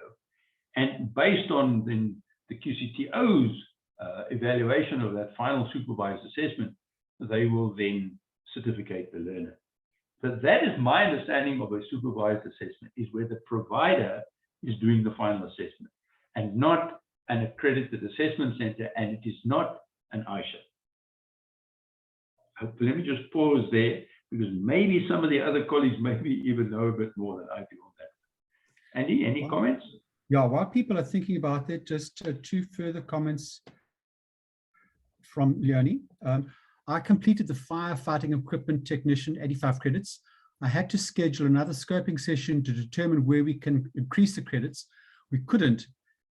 B: and based on then the Qcto's evaluation of that final supervised assessment, they will then certificate the learner. But that is my understanding of a supervised assessment, is where the provider is doing the final assessment, and not an accredited assessment center, and it is not an Eyeshadow. Let me just pause there, because maybe some of the other colleagues maybe even know a bit more than I do on that. Andy, any comments?
C: Yeah, while people are thinking about that, just two further comments from Leonie. I completed the firefighting equipment technician, 85 credits. I had to schedule another scoping session to determine where we can increase the credits. We couldn't,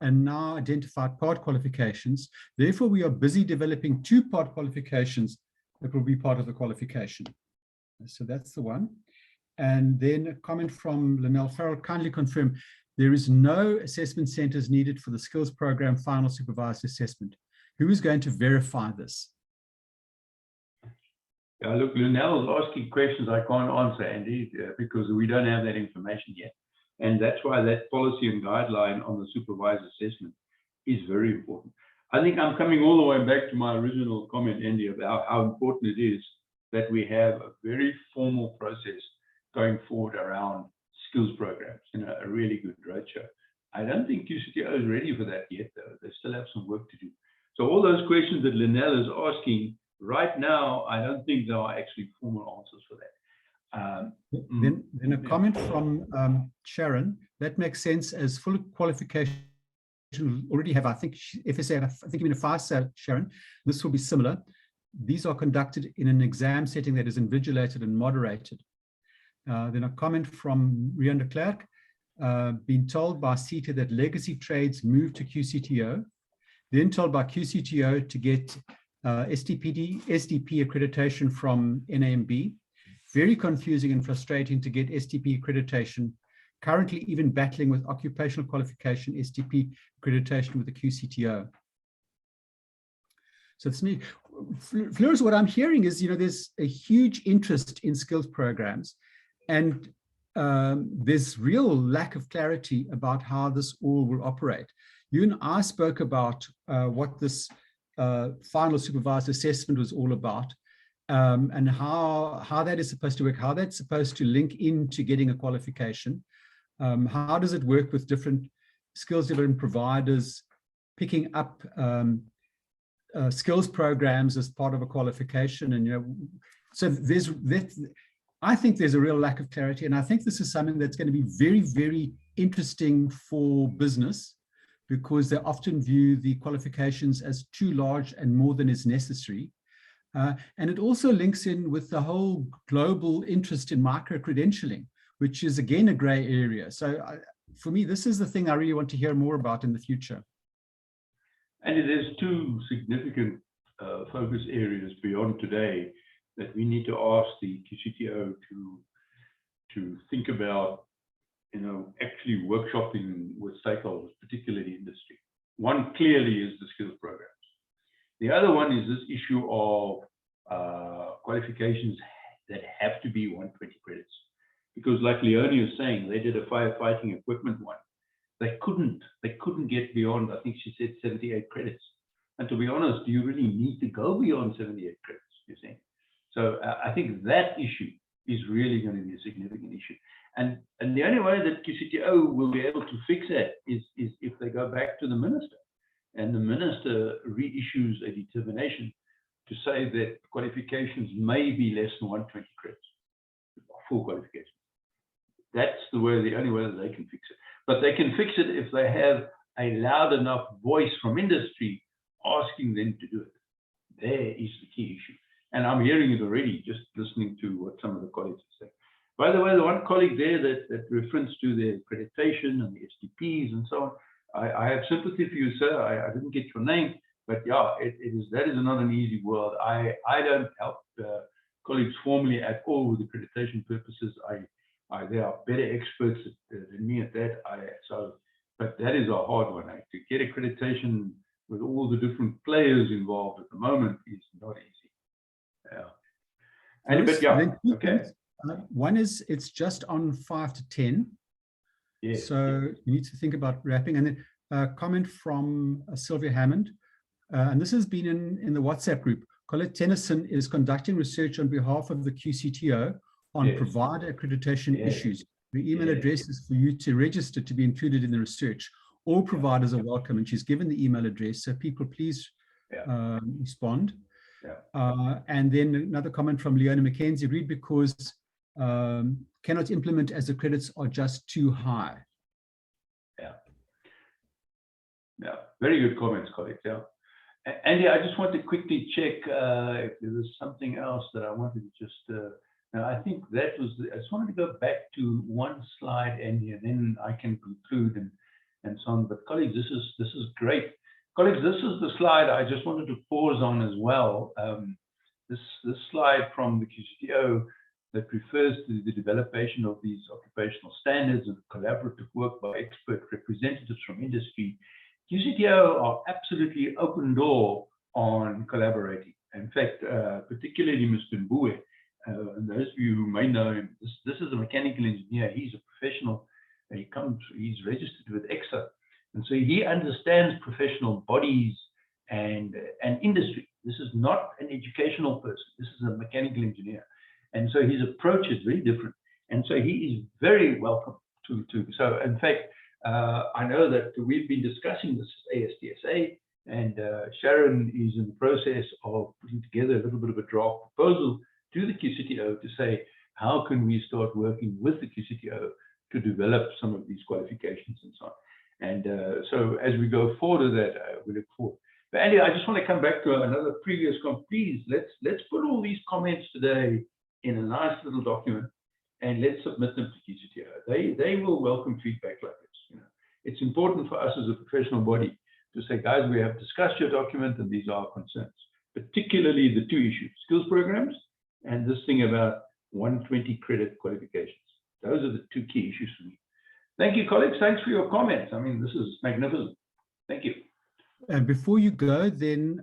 C: and now identified part qualifications. Therefore, we are busy developing 2 part qualifications that will be part of the qualification. So that's the one. And then a comment from Linnell Farrell, kindly confirm there is no assessment centers needed for the skills program final supervised assessment. Who is going to verify this?
B: Yeah, look, Linnell is asking questions I can't answer, Andy, because we don't have that information yet. And that's why that policy and guideline on the supervised assessment is very important. I think I'm coming all the way back to my original comment, Andy, about how important it is that we have a very formal process going forward around skills programs, a really good roadshow. I don't think Qcto is ready for that yet, though. They still have some work to do. So all those questions that Linnell is asking right now, I don't think there are actually formal answers for that.
C: Then a comment from Sharon, that makes sense as full qualification already have, I think, FSA, I think you mean a FISA, Sharon, this will be similar. These are conducted in an exam setting that is invigilated and moderated. Then a comment from Rian de Klerk, being told by CETA that legacy trades move to QCTO, then told by QCTO to get SDP accreditation from NAMB. Very confusing and frustrating to get SDP accreditation. Currently even battling with occupational qualification SDP accreditation with the QCTO. So it's me. Florus, what I'm hearing is, there's a huge interest in skills programs, and there's real lack of clarity about how this all will operate. You and I spoke about what this final supervised assessment was all about, and how that is supposed to work, how that's supposed to link into getting a qualification. How does it work with different skills development providers picking up skills programs as part of a qualification? And so I think there's a real lack of clarity, and I think this is something that's going to be very, very interesting for business, because they often view the qualifications as too large and more than is necessary. And it also links in with the whole global interest in micro-credentialing, which is again a gray area. So for me, this is the thing I really want to hear more about in the future.
B: And there's two significant focus areas beyond today that we need to ask the Qcto to think about, actually workshopping with stakeholders, particularly industry. One clearly is the skills programs. The other one is this issue of qualifications that have to be 120 credits. Because like Leonie was saying, they did a firefighting equipment one. They couldn't get beyond, I think she said 78 credits. And to be honest, do you really need to go beyond 78 credits, you see? So I think that issue is really going to be a significant issue. And the only way that Qcto will be able to fix that is if they go back to the minister, and the minister reissues a determination to say that qualifications may be less than 120 credits, full qualification. That's the only way that they can fix it. But they can fix it if they have a loud enough voice from industry asking them to do it. There is the key issue. And I'm hearing it already, just listening to what some of the colleagues are saying. By the way, the one colleague there that reference to the accreditation and the STPs and so on, I have sympathy for you, sir. I didn't get your name, but yeah, that is not an easy world. I don't help colleagues formally at all with accreditation purposes. They are better experts than me at that. But that is a hard one. To get accreditation with all the different players involved at the moment is not easy. Yeah. But yeah, okay.
C: One is it's just on 5 to 10.
B: Yes.
C: So you need to think about wrapping. And then a comment from Sylvia Hammond. And this has been in the WhatsApp group. Colette Tennyson is conducting research on behalf of the QCTO on provider accreditation issues. The email address is for you to register to be included in the research. All providers are welcome, and she's given the email address. So people, please respond. And then another comment from Leona McKenzie, read because cannot implement as the credits are just too high.
B: Yeah, very good comments, colleagues. Yeah. Andy, I just want to quickly check if there was something else that I wanted to just. Now, I think that was. I just wanted to go back to one slide, Andy, and then I can conclude and so on. But colleagues, this is great. Colleagues, this is the slide I just wanted to pause on as well. This slide from the Qcto that refers to the development of these occupational standards and collaborative work by expert representatives from industry. Qcto are absolutely open door on collaborating. In fact, particularly Mr. Mbue, and those of you who may know him, this is a mechanical engineer. He's a professional. He's registered with EXA. And so he understands professional bodies and industry. This is not an educational person. This is a mechanical engineer. And so his approach is very different. And so he is very welcome to. So in fact, I know that we've been discussing this at ASDSA, And Sharon is in the process of putting together a little bit of a draft proposal to the Qcto to say, how can we start working with the Qcto to develop some of these qualifications and so on. And so as we go forward with that, we look forward. But Andy, I just want to come back to another previous comment. Please, let's put all these comments today in a nice little document and let's submit them to Qcto. They will welcome feedback like this. You know, it's important for us as a professional body to say, guys, we have discussed your document and these are our concerns, particularly the two issues, skills programs and this thing about 120 credit qualifications. Those are the two key issues for me. Thank you, colleagues. Thanks for your comments. I mean, this is magnificent. Thank you.
C: And before you go, then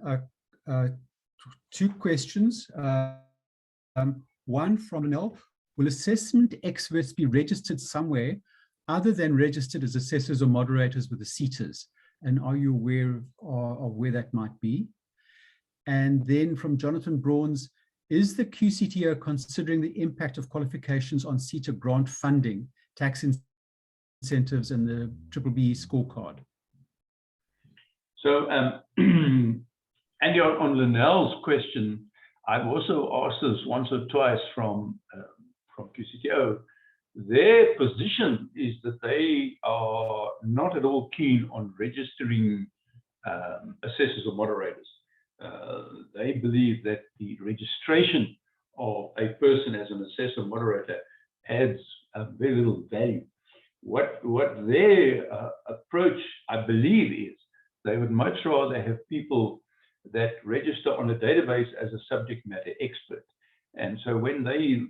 C: two questions. One from Nell. Will assessment experts be registered somewhere other than registered as assessors or moderators with the CETAs? And are you aware of where that might be? And then from Jonathan Brawns, is the Qcto considering the impact of qualifications on CETA grant funding, tax incentives, and the BBB scorecard?
B: So, Andy, on Linnell's question, I've also asked this once or twice from Qcto. Their position is that they are not at all keen on registering assessors or moderators. They believe that the registration of a person as an assessor moderator adds very little value. What their approach, I believe, is they would much rather have people that register on a database as a subject matter expert. And so when they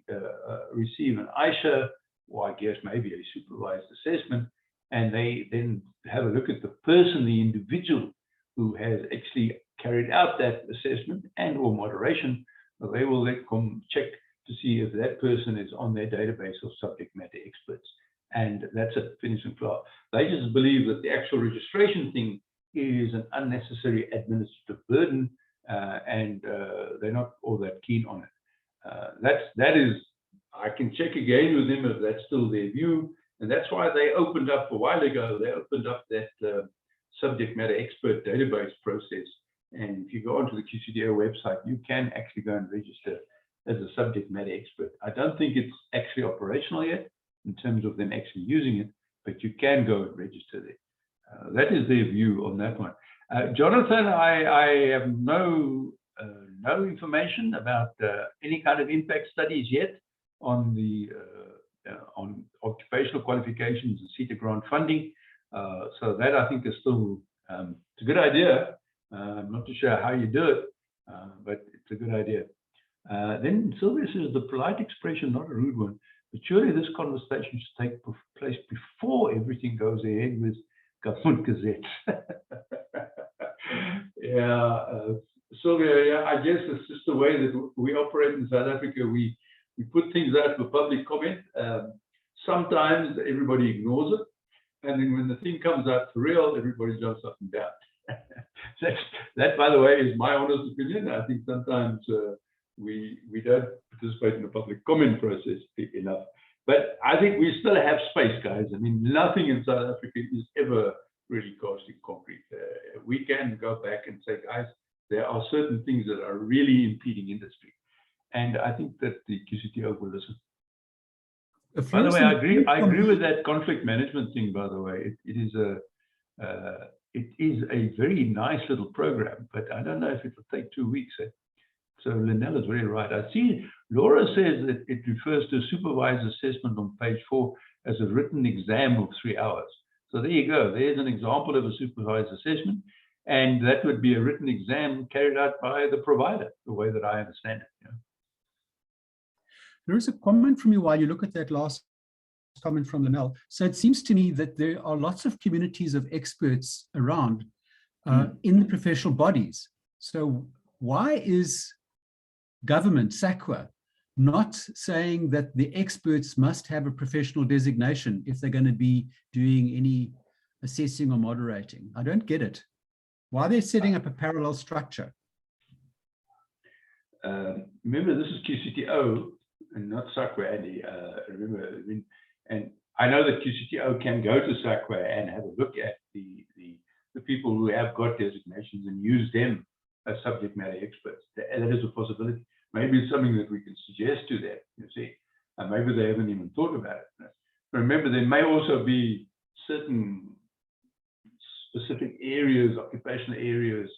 B: receive an Eyeshadow, or I guess maybe a supervised assessment, and they then have a look at the person, the individual who has actually carried out that assessment and or moderation, they will come check to see if that person is on their database of subject matter experts. And that's it, finish and flower. They just believe that the actual registration thing is an unnecessary administrative burden, and they're not all that keen on it. That is, I can check again with them if that's still their view, and that's why they opened up a while ago. They opened up that subject matter expert database process, and if you go onto the Qcto website, you can actually go and register as a subject matter expert. I don't think it's actually operational yet in terms of them actually using it, but you can go and register there. That is their view on that one. Jonathan, I have no information about any kind of impact studies yet on the on occupational qualifications and CETA grant funding. So that I think is still it's a good idea. I'm not too sure how you do it, but it's a good idea. Then Sylvia says the polite expression, not a rude one, but surely this conversation should take place before everything goes ahead with government gazettes. Yeah, Sylvia, yeah, I guess it's just the way that we operate in South Africa. We put things out for public comment. Sometimes everybody ignores it, and then when the thing comes out for real, everybody jumps up and down. That, by the way, is my honest opinion. I think sometimes we don't participate in the public comment process enough. But I think we still have space, guys. I mean, nothing in South Africa is ever really cast in concrete. We can go back and say, guys, there are certain things that are really impeding industry. And I think that the Qcto will listen. By the way, I agree with that conflict management thing, by the way. It is a very nice little program, but I don't know if it will take 2 weeks. So Linnell is very right. I see Laura says that it refers to supervised assessment on page 4 as a written exam of 3 hours. So there you go. There's an example of a supervised assessment, and that would be a written exam carried out by the provider, the way that I understand it. Yeah.
C: There is a comment from you while you look at that last comment from Linnell. So it seems to me that there are lots of communities of experts around in the professional bodies. So why is government, SAQA, not saying that the experts must have a professional designation if they're going to be doing any assessing or moderating? I don't get it. Why are they setting up a parallel structure?
B: Remember, this is Qcto and not SAQA, Andy. Remember, and I know that Qcto can go to SAQA and have a look at the people who have got designations and use them as subject matter experts. That is a possibility. Maybe it's something that we can suggest to them, you see, and maybe they haven't even thought about it. Remember, there may also be certain specific areas, occupational areas,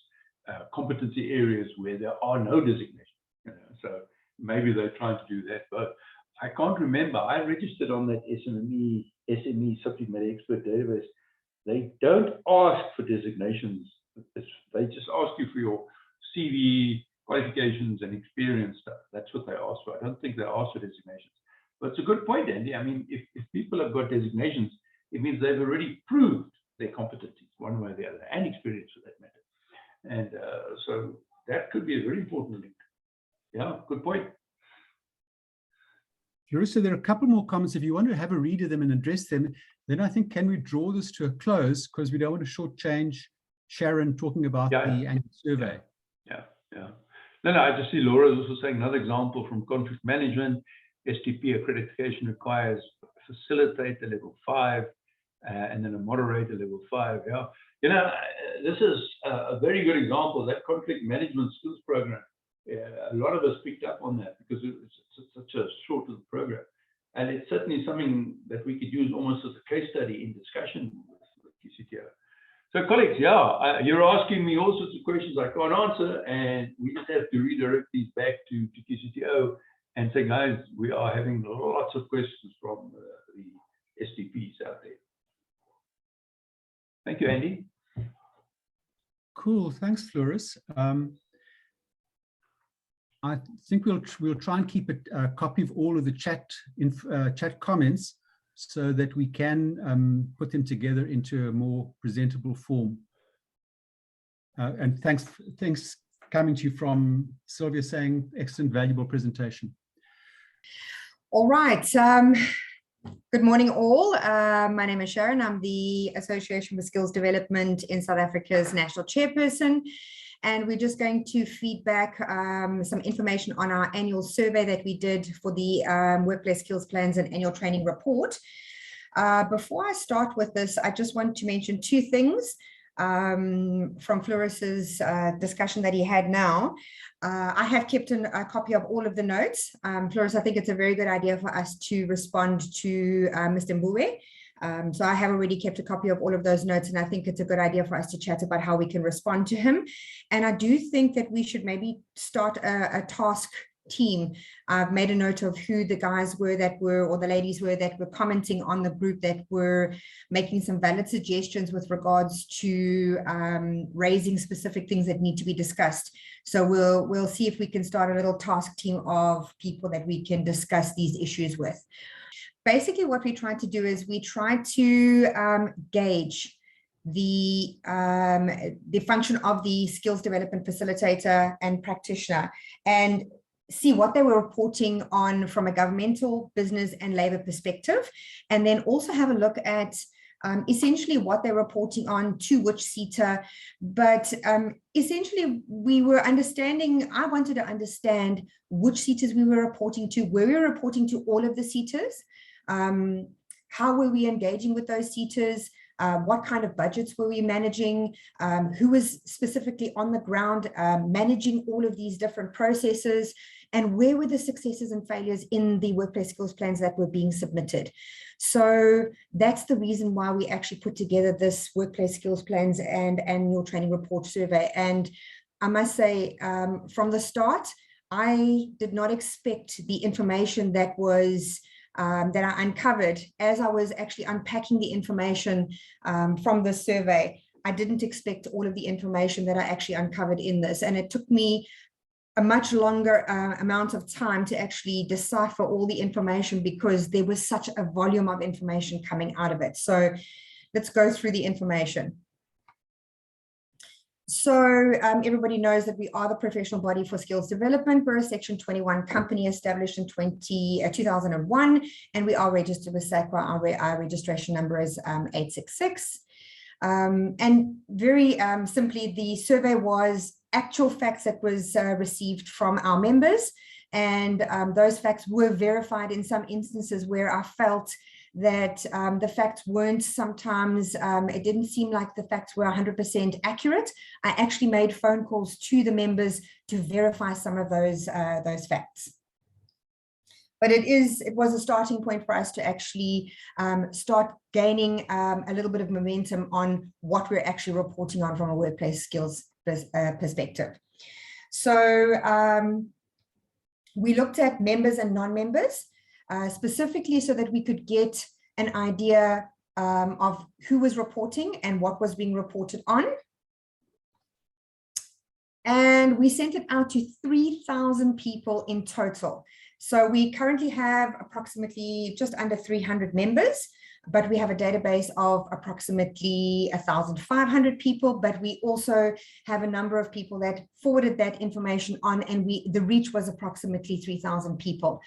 B: competency areas where there are no designations. So maybe they're trying to do that. But I can't remember. I registered on that SME subject matter expert database. They don't ask for designations. They just ask you for your CV, qualifications, and experience stuff. That's what they ask for. I don't think they ask for designations. But it's a good point, Andy. I mean, if people have got designations, it means they've already proved their competencies one way or the other, and experience for that matter. And so that could be a very important link. Yeah, good point.
C: Larissa, there are a couple more comments. If you want to have a read of them and address them, then I think, can we draw this to a close, because we don't want to shortchange Sharon talking about the annual survey.
B: Yeah. No, I just see Laura is also saying another example from conflict management. STP accreditation requires a facilitator level 5 and then a moderator level 5. Yeah, this is a very good example. That conflict management skills program. A lot of us picked up on that because it's such a short little program, and it's certainly something that we could use almost as a case study in discussion with Qcto. So colleagues, you're asking me all sorts of questions I can't answer, and we just have to redirect these back to Qcto and say, guys, we are having lots of questions from the STPs out there. Thank you, Andy.
C: Cool, thanks, Florus. I think we'll try and keep a copy of all of the chat comments so that we can put them together into a more presentable form. And thanks coming to you from Sylvia saying excellent, valuable presentation.
D: All right. Good morning, all. My name is Sharon. I'm the Association for Skills Development in South Africa's national chairperson. And we're just going to feed back some information on our annual survey that we did for the Workplace Skills Plans and Annual Training Report. Before I start with this, I just want to mention two things from Florus's discussion that he had now. I have kept a copy of all of the notes. Florus, I think it's a very good idea for us to respond to Mr. Mbuwe. So I have already kept a copy of all of those notes, and I think it's a good idea for us to chat about how we can respond to him. And I do think that we should maybe start a task team. I've made a note of who the guys were that were, or the ladies were that were commenting on the group that were making some valid suggestions with regards to raising specific things that need to be discussed. So we'll see if we can start a little task team of people that we can discuss these issues with. Basically, what we try to do is we try to gauge the function of the skills development facilitator and practitioner, and see what they were reporting on from a governmental, business, and labor perspective, and then also have a look at essentially what they're reporting on to which SETA. But essentially, I wanted to understand which SETAs we were reporting to, were we reporting to all of the SETAs, how were we engaging with those SETAs, what kind of budgets were we managing, who was specifically on the ground managing all of these different processes, and where were the successes and failures in the workplace skills plans that were being submitted. So that's the reason why we actually put together this workplace skills plans and annual training report survey. And I must say, from the start, I did not expect the information that was that I uncovered as I was actually unpacking the information from the survey. I didn't expect all of the information that I actually uncovered in this, and it took me a much longer amount of time to actually decipher all the information because there was such a volume of information coming out of it. So let's go through the information. So everybody knows that we are the professional body for skills development. We're a Section 21 company established in 2001, and we are registered with SAQA. Our registration number is 866. And very simply, the survey was actual facts that was received from our members, and those facts were verified in some instances where I felt that the facts weren't sometimes, it didn't seem like the facts were 100% accurate. I actually made phone calls to the members to verify some of those facts. But it was a starting point for us to actually start gaining a little bit of momentum on what we're actually reporting on from a workplace skills perspective. So we looked at members and non-members, specifically so that we could get an idea of who was reporting and what was being reported on. And we sent it out to 3,000 people in total. So we currently have approximately just under 300 members, but we have a database of approximately 1,500 people, but we also have a number of people that forwarded that information on, and the reach was approximately 3,000 people.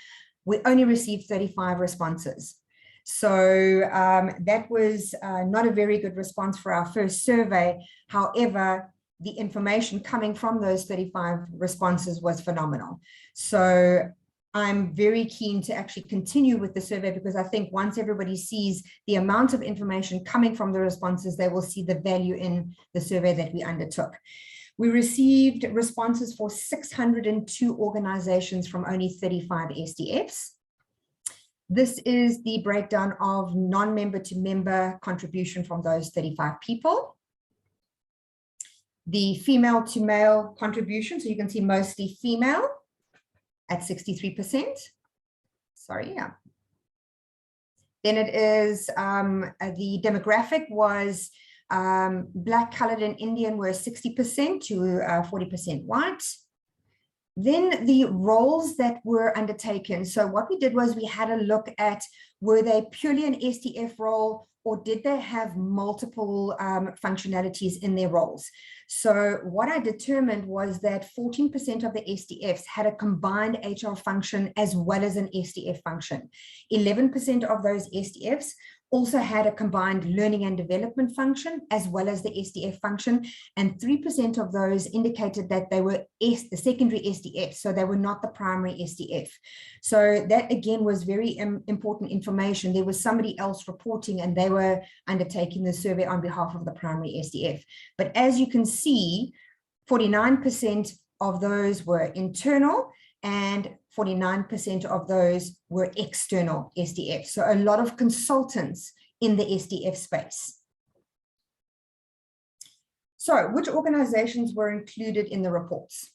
D: We only received 35 responses. So that was not a very good response for our first survey. However, the information coming from those 35 responses was phenomenal. So I'm very keen to actually continue with the survey, because I think once everybody sees the amount of information coming from the responses, they will see the value in the survey that we undertook. We received responses for 602 organizations from only 35 SDFs. This is the breakdown of non-member to member contribution from those 35 people. The female to male contribution, so you can see mostly female at 63%. Sorry, yeah. Then it is, the demographic was Black, colored, and Indian were 60% to 40% white. Then the roles that were undertaken. So what we did was we had a look at, were they purely an SDF role, or did they have multiple functionalities in their roles? So what I determined was that 14% of the SDFs had a combined HR function as well as an SDF function. 11% of those SDFs also had a combined learning and development function as well as the SDF function, and 3% of those indicated that they were the secondary SDF, so they were not the primary SDF. So that again was very important information. There was somebody else reporting and they were undertaking the survey on behalf of the primary SDF. But as you can see, 49% of those were internal and 49% of those were external SDF. So a lot of consultants in the SDF space. So which organizations were included in the reports?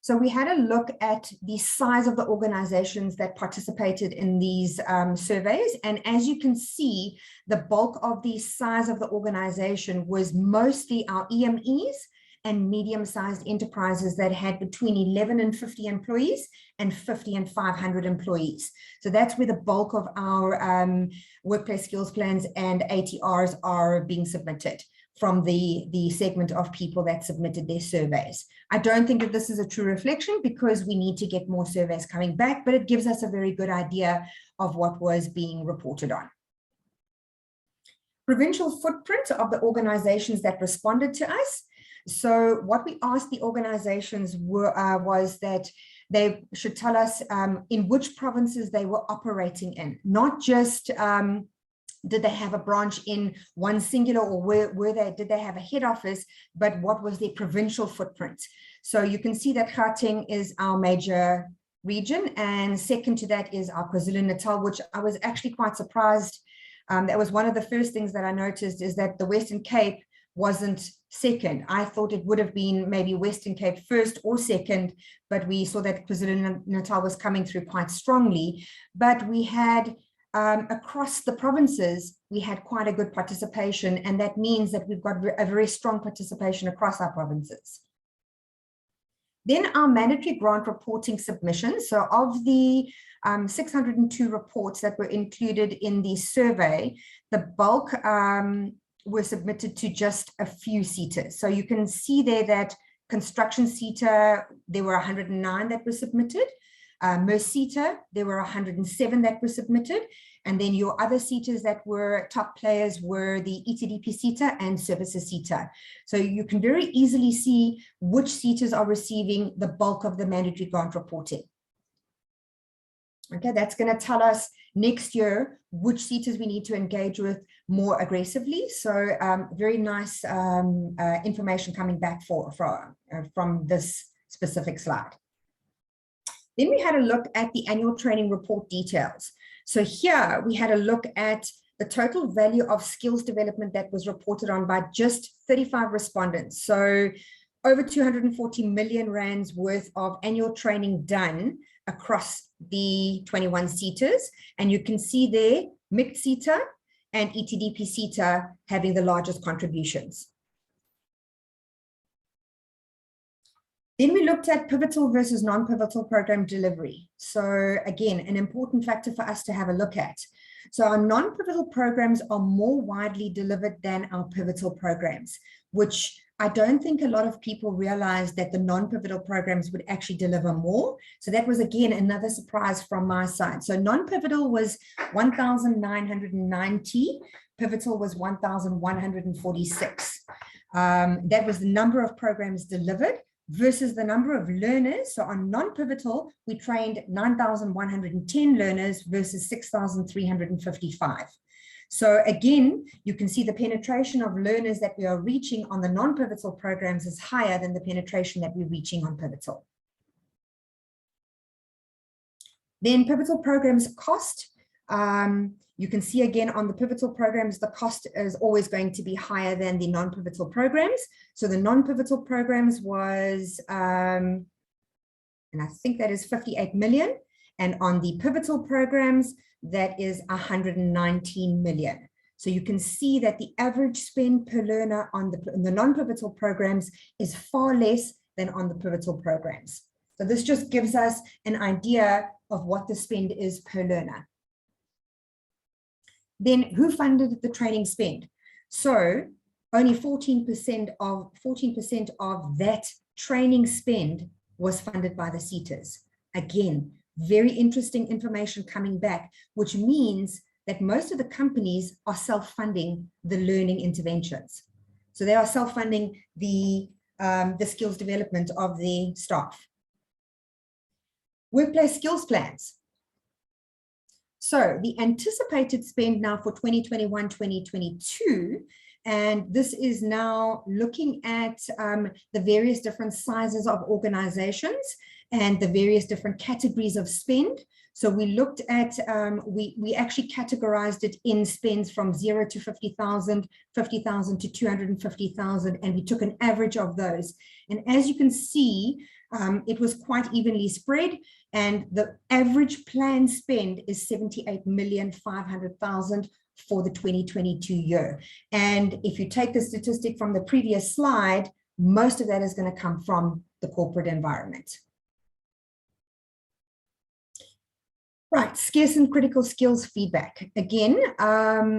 D: So we had a look at the size of the organizations that participated in these surveys. And as you can see, the bulk of the size of the organization was mostly our EMEs and medium-sized enterprises that had between 11 and 50 employees and 50 and 500 employees. So that's where the bulk of our workplace skills plans and ATRs are being submitted from the segment of people that submitted their surveys. I don't think that this is a true reflection because we need to get more surveys coming back, but it gives us a very good idea of what was being reported on. Provincial footprint of the organizations that responded to us. So what we asked the organizations was that they should tell us in which provinces they were operating in, not just did they have a branch in one singular, or did they have a head office, but what was their provincial footprint. So you can see that Gauteng is our major region, and second to that is our KwaZulu-Natal, which I was actually quite surprised. That was one of the first things that I noticed, is that the Western Cape wasn't second. I thought it would have been maybe Western Cape first or second, but we saw that KwaZulu-Natal was coming through quite strongly. But we had, across the provinces, we had quite a good participation, and that means that we've got a very strong participation across our provinces. Then our mandatory grant reporting submissions. So of the 602 reports that were included in the survey, the bulk were submitted to just a few SETAs. So you can see there that construction SETA, there were 109 that were submitted. MERS SETA, there were 107 that were submitted. And then your other SETAs that were top players were the ETDP SETA and services SETA. So you can very easily see which SETAs are receiving the bulk of the mandatory grant reporting. Okay, that's going to tell us next year which SETAs we need to engage with more aggressively. So very nice information coming back from this specific slide. Then we had a look at the annual training report details. So here we had a look at the total value of skills development that was reported on by just 35 respondents. So over 240 million rands worth of annual training done across the 21 SETAs. And you can see there, MICT SETA and ETDP SETA having the largest contributions. Then we looked at pivotal versus non-pivotal program delivery. So again, an important factor for us to have a look at. So our non-pivotal programs are more widely delivered than our pivotal programs, which I don't think a lot of people realize that the non-pivotal programs would actually deliver more. So that was, again, another surprise from my side. So non-pivotal was 1,990, pivotal was 1,146. That was the number of programs delivered versus the number of learners. So on non-pivotal, we trained 9,110 learners versus 6,355. So again, you can see the penetration of learners that we are reaching on the non-pivotal programs is higher than the penetration that we're reaching on pivotal. Then pivotal programs cost. You can see again on the pivotal programs, the cost is always going to be higher than the non-pivotal programs. So the non-pivotal programs was, and I think that is 58 million. And on the pivotal programs, that is 119 million. So you can see that the average spend per learner on the non-pivotal programs is far less than on the pivotal programs. So this just gives us an idea of what the spend is per learner. Then who funded the training spend? So only 14% of that training spend was funded by the SETAs. Again, very interesting information coming back, which means that most of the companies are self-funding the learning interventions. So they are self-funding the skills development of the staff. Workplace skills plans. So the anticipated spend now for 2021-2022, and this is now looking at the various different sizes of organizations and the various different categories of spend. So we looked at, we actually categorized it in spends from 0 to 50,000, 50,000 to 250,000, and we took an average of those. And as you can see, it was quite evenly spread, and the average planned spend is 78,500,000 for the 2022 year. And if you take the statistic from the previous slide, most of that is going to come from the corporate environment. Right, scarce and critical skills feedback. Again,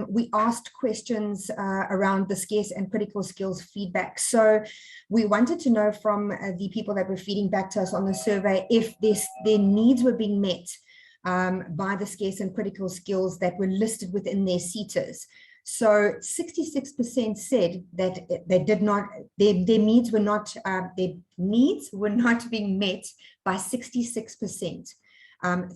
D: we asked questions around the scarce and critical skills feedback. So we wanted to know from the people that were feeding back to us on the survey if their needs were being met by the scarce and critical skills that were listed within their SETAs. So 66% said that they did not, their needs were not being met by 66%.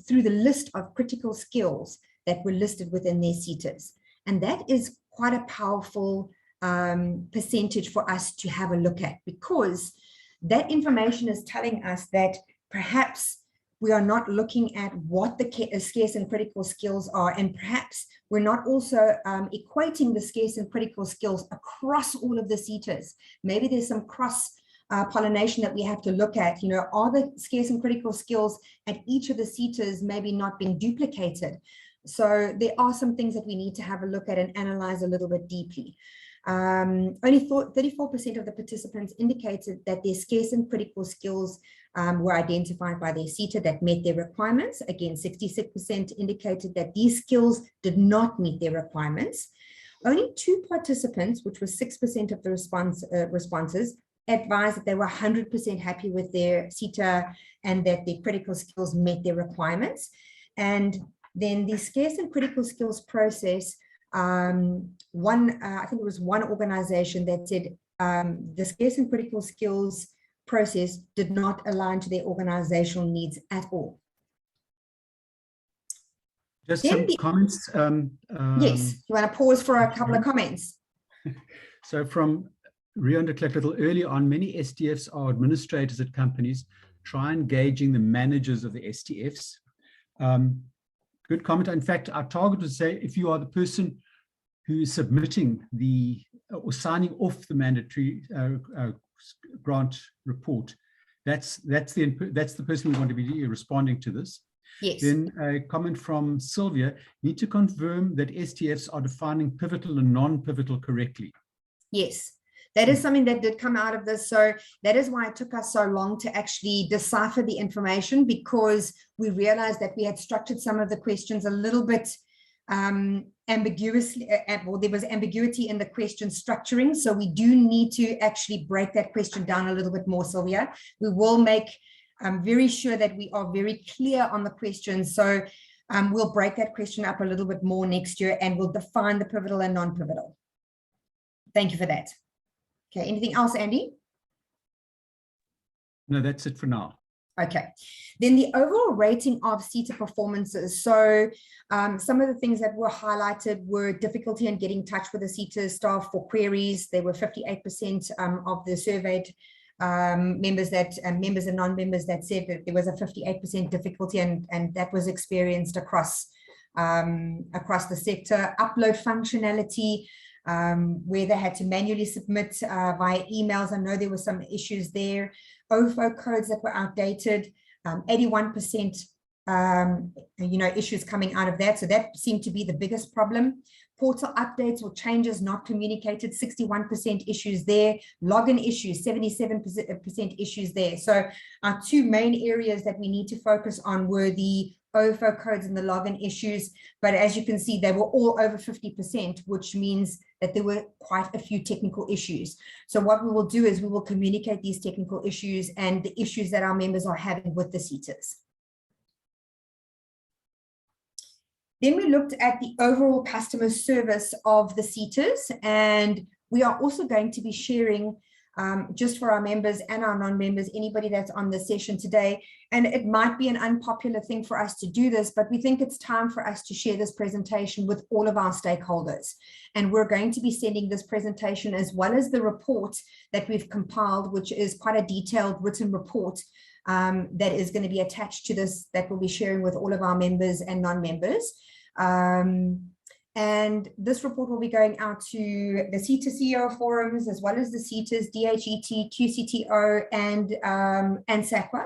D: Through the list of critical skills that were listed within their SETAs. And that is quite a powerful percentage for us to have a look at, because that information is telling us that perhaps we are not looking at what the scarce and critical skills are, and perhaps we're not also equating the scarce and critical skills across all of the SETAs. Maybe there's some cross pollination that we have to look at. You know, are the scarce and critical skills at each of the SETAs maybe not being duplicated? So there are some things that we need to have a look at and analyze a little bit deeply. Only 34% of the participants indicated that their scarce and critical skills were identified by their SETA that met their requirements. Again, 66% indicated that these skills did not meet their requirements. Only 2 participants, which was 6% of the responses, advised that they were 100% happy with their SETA and that the critical skills met their requirements. And then the scarce and critical skills process, I think it was one organization that said the scarce and critical skills process did not align to their organizational needs at all.
C: Just
D: Then
C: some comments.
D: yes, you want to pause for a couple of comments?
C: So from Rion de Klerk a little early on, many SDFs are administrators at companies. Try engaging the managers of the SDFs. Good comment. In fact, our target would say if you are the person who is submitting the or signing off the mandatory grant report, that's the person we want to be responding to this.
D: Yes.
C: Then a comment from Sylvia, need to confirm that SDFs are defining pivotal and non-pivotal correctly.
D: Yes, that is something that did come out of this. So that is why it took us so long to actually decipher the information, because we realized that we had structured some of the questions a little bit ambiguously, well, there was ambiguity in the question structuring. So we do need to actually break that question down a little bit more, Sylvia. We will make very sure that we are very clear on the questions. So we'll break that question up a little bit more next year, and we'll define the pivotal and non-pivotal. Thank you for that. Okay, anything else, Andy?
C: No, that's it for now.
D: Okay, then the overall rating of CETA performances. So some of the things that were highlighted were difficulty in getting in touch with the CETA staff for queries. There were 58% of the surveyed members and non-members that said that there was a 58% difficulty, and that was experienced across the sector. Upload functionality, where they had to manually submit via emails. I know there were some issues there. OFO codes that were outdated, 81% issues coming out of that. So that seemed to be the biggest problem. Portal updates or changes not communicated, 61% issues there. Login issues, 77% issues there. So our two main areas that we need to focus on were the OFO codes and the login issues, but as you can see, they were all over 50%, which means that there were quite a few technical issues. So what we will do is we will communicate these technical issues and the issues that our members are having with the CETAs. Then we looked at the overall customer service of the CETAs, and we are also going to be sharing just for our members and our non-members, anybody that's on the session today. And it might be an unpopular thing for us to do this, but we think it's time for us to share this presentation with all of our stakeholders. And we're going to be sending this presentation as well as the report that we've compiled, which is quite a detailed written report that is going to be attached to this, that we'll be sharing with all of our members and non-members. And this report will be going out to the CETA CEO forums, as well as the CETAs, DHET, Qcto, and SAQA.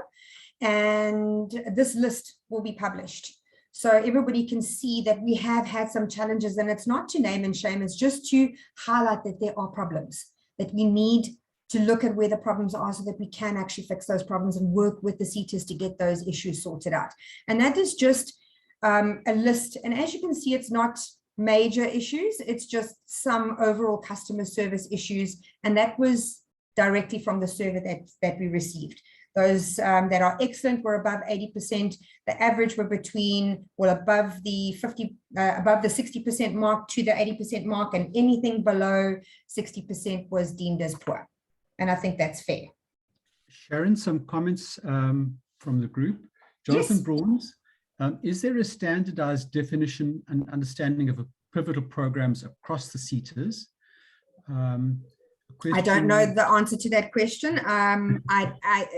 D: And this list will be published, so everybody can see that we have had some challenges, and it's not to name and shame, it's just to highlight that there are problems, that we need to look at where the problems are so that we can actually fix those problems and work with the CETAs to get those issues sorted out. And that is just a list. And as you can see, it's not major issues, it's just some overall customer service issues, and that was directly from the survey that we received. Those that are excellent were above 80%. The average were between, well, above the 60% mark to the 80% mark, and anything below 60% was deemed as poor. And I think that's fair.
C: Sharon, some comments from the group. Jonathan
D: Yes.
C: Brawns, is there a standardized definition and understanding of pivotal programs across the CETAs?
D: I don't know the answer to that question.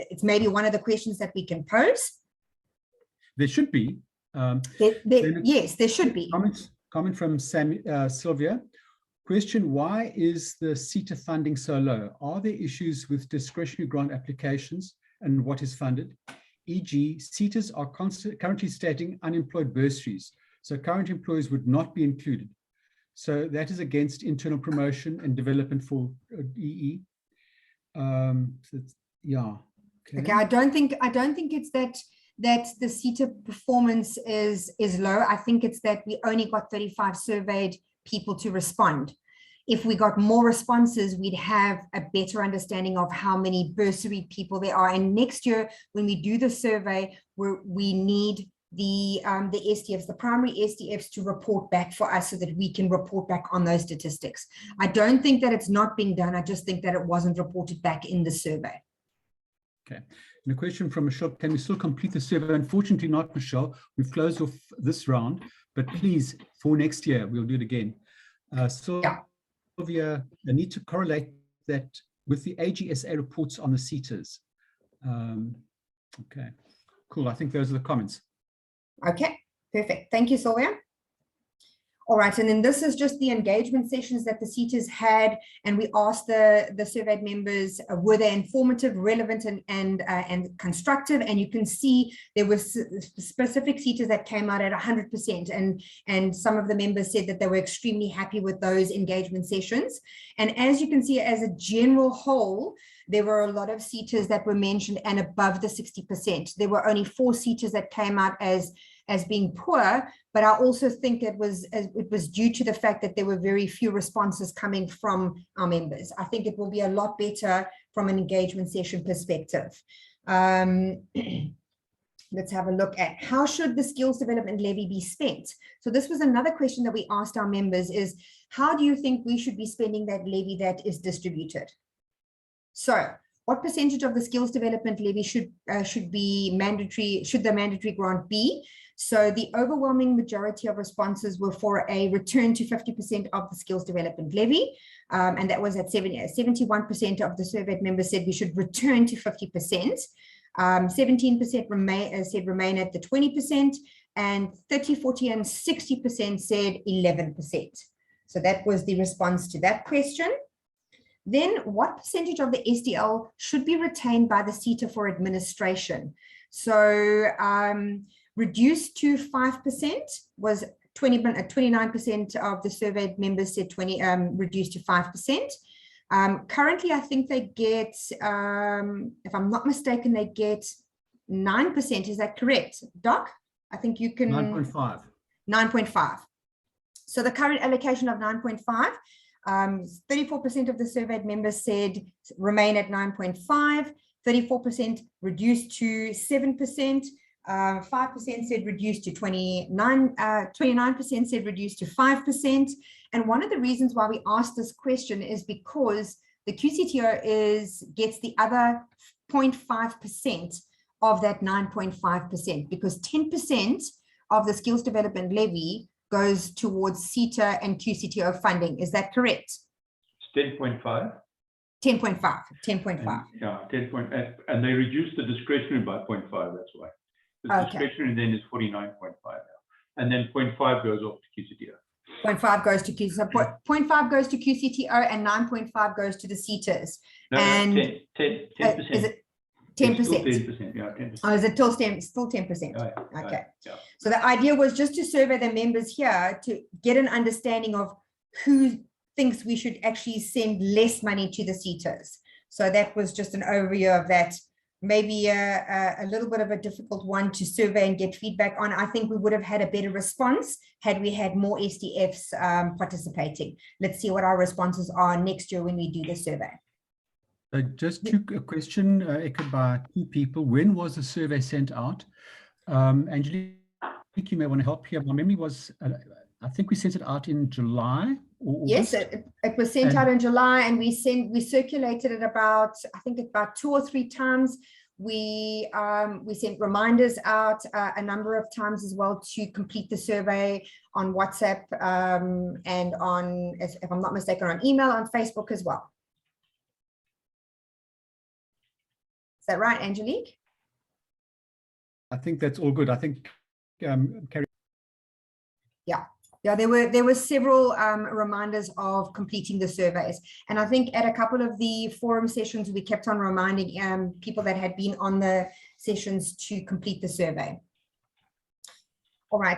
D: It's maybe one of the questions that we can pose.
C: There should be.
D: Yes, there should be.
C: Comment from Sylvia. Question, why is the CETA funding so low? Are there issues with discretionary grant applications, and what is funded? E.g., CETAs are currently stating unemployed bursaries, so current employees would not be included. So that is against internal promotion and development for EE. Yeah.
D: Okay, I don't think it's that the CETA performance is low. I think it's that we only got 35 surveyed people to respond. If we got more responses, we'd have a better understanding of how many bursary people there are. And next year, when we do the survey, we need the SDFs, the primary SDFs, to report back for us so that we can report back on those statistics. I don't think that it's not being done. I just think that it wasn't reported back in the survey.
C: Okay. And a question from Michelle, can we still complete the survey? Unfortunately not, Michelle. We've closed off this round, but please, for next year, we'll do it again. Sylvia, I need to correlate that with the ASDSA reports on the seaters. Okay, cool. I think those are the comments.
D: Okay, perfect. Thank you, Sylvia. All right, and then this is just the engagement sessions that the seaters had, and we asked the surveyed members, were they informative, relevant, and constructive? And you can see there were specific seaters that came out at 100%, and some of the members said that they were extremely happy with those engagement sessions. And as you can see, as a general whole, there were a lot of seaters that were mentioned and above the 60%. There were only 4 seaters that came out as being poor, but I also think it was due to the fact that there were very few responses coming from our members. I think it will be a lot better from an engagement session perspective. Let's have a look at how should the skills development levy be spent. So this was another question that we asked our members is, how do you think we should be spending that levy that is distributed? So what percentage of the skills development levy should be mandatory, should the mandatory grant be? So the overwhelming majority of responses were for a return to 50% of the skills development levy. And that was at 71% of the surveyed members said we should return to 50%. 17% said remain at the 20%, and 30, 40, and 60% said 11%. So that was the response to that question. Then what percentage of the SDL should be retained by the seater for administration? So reduced to 5% was 29% of the surveyed members said reduced to 5%. Currently, I think they get, if I'm not mistaken, they get 9%. Is that correct, Doc? I think you can.
C: 9.5.
D: 9.5. So the current allocation of 9.5, 34% of the surveyed members said remain at 9.5, 34% reduced to 7%, 5% said reduced to 29% said reduced to 5%. And one of the reasons why we asked this question is because the Qcto gets the other 0.5% of that 9.5%, because 10% of the skills development levy goes towards CETA and Qcto funding. Is that correct?
B: It's 10.5.
D: 10.5. 10.5.
B: Yeah, 10.5. And they reduced the discretionary by 0.5. That's why. The discretionary then is 49.5 now. And then 0.5 goes off to Qcto.
D: 0.5 goes to Qcto. So 0.5 goes to Qcto and 9.5 goes to the CETAs.
B: No,
D: and
B: 10%.
D: Is it 10%?
B: It's still 10%. Yeah, 10%.
D: Oh, is it still 10%?
B: Yeah,
D: Okay.
B: Yeah.
D: So the idea was just to survey the members here to get an understanding of who thinks we should actually send less money to the CETAs. So that was just an overview of that. Maybe a little bit of a difficult one to survey and get feedback on. I think we would have had a better response had we had more SDFs participating. Let's see what our responses are next year when we do the survey.
C: Just a question echoed by 2 people. When was the survey sent out? Angelique, you may want to help here. My memory was, I think we sent it out in July or August.
D: Yes, it was sent out in July, and we circulated it about, I think about 2 or 3 times. We sent reminders out a number of times as well to complete the survey on WhatsApp and on, if I'm not mistaken, on email, on Facebook as well. Is that right, Angelique?
C: I think that's all good. I think carry.
D: Yeah, there were several reminders of completing the surveys. And I think at a couple of the forum sessions, we kept on reminding people that had been on the sessions to complete the survey. All right,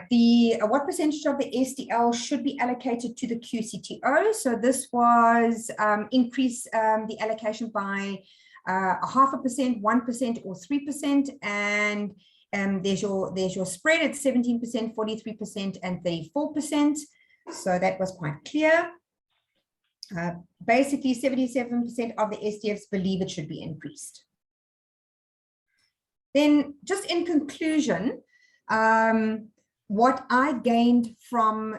D: what percentage of the SDL should be allocated to the Qcto? So this was increase the allocation by 0.5%, 1%, or 3%. And there's your spread at 17%, 43%, and 34%. So that was quite clear. Basically, 77% of the SDFs believe it should be increased. Then, just in conclusion, what I gained from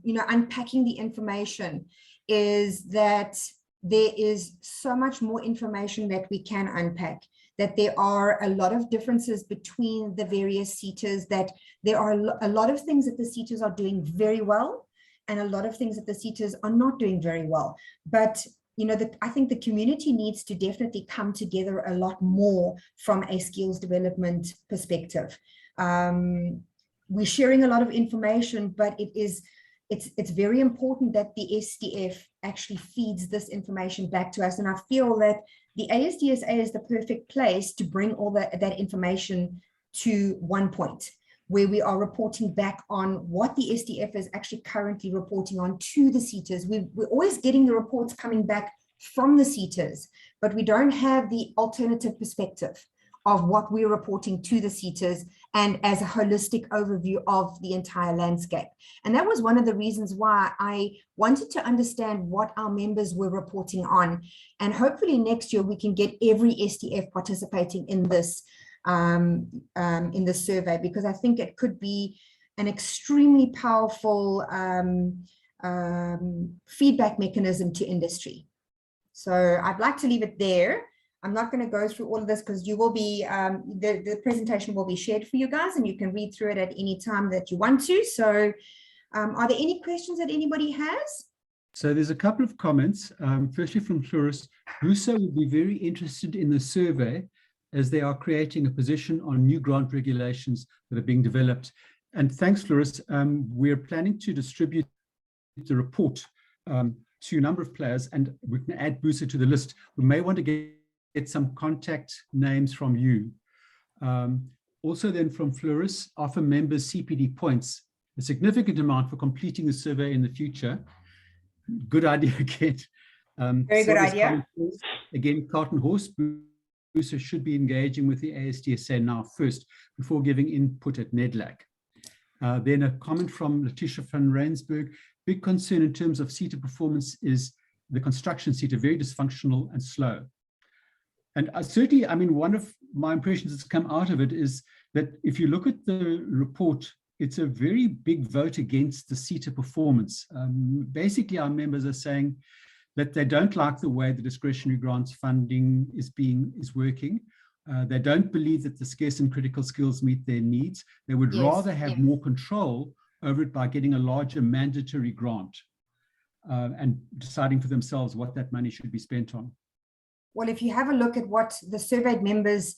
D: unpacking the information is that there is so much more information that we can unpack. that there are a lot of differences between the various SETAs, that there are a lot of things that the SETAs are doing very well, and a lot of things that the SETAs are not doing very well. But you know, I think the community needs to definitely come together a lot more from a skills development perspective. We're sharing a lot of information, but it's very important that the SDF actually feeds this information back to us. And I feel that the ASDSA is the perfect place to bring all that information to one point, where we are reporting back on what the SDF is actually currently reporting on to the SETAs. We're always getting the reports coming back from the SETAs, but we don't have the alternative perspective of what we're reporting to the SETAs and as a holistic overview of the entire landscape. And that was one of the reasons why I wanted to understand what our members were reporting on. And hopefully next year we can get every SDF participating in this survey, because I think it could be an extremely powerful feedback mechanism to industry. So I'd like to leave it there. I'm not going to go through all of this because you will be, the presentation will be shared for you guys and you can read through it at any time that you want to. So are there any questions that anybody has?
C: So there's a couple of comments, firstly from Florus. WUSA would be very interested in the survey as they are creating a position on new grant regulations that are being developed. And thanks, Florus. We're planning to distribute the report to a number of players, and we can add WUSA to the list. We may want to get some contact names from you. Also then from Florus, offer members CPD points, a significant amount for completing the survey in the future. Good idea again.
D: Very good idea.
C: Again, cart and horse, WUSA should be engaging with the ASDSA now first before giving input at NEDLAC. Then a comment from Letitia van Rensburg. Big concern in terms of SETA performance is the construction SETA, very dysfunctional and slow. And certainly, I mean, one of my impressions that's come out of it is that if you look at the report, it's a very big vote against the SETA performance. Basically, our members are saying that they don't like the way the discretionary grants funding is working. They don't believe that the scarce and critical skills meet their needs. They would rather have more control over it by getting a larger mandatory grant and deciding for themselves what that money should be spent on.
D: Well, if you have a look at what the surveyed members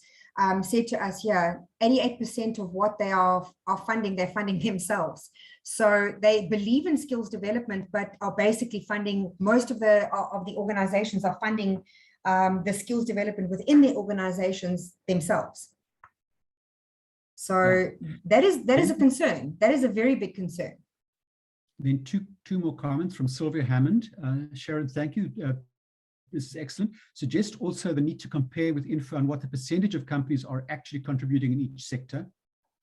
D: said to us here, 88% of what they are funding, they're funding themselves. So they believe in skills development, but are basically funding, most of the organizations are funding the skills development within the organizations themselves. So that is a concern. That is a very big concern.
C: Then two more comments from Sylvia Hammond. Sharon, thank you. This is excellent. Suggest also the need to compare with info on what the percentage of companies are actually contributing in each sector.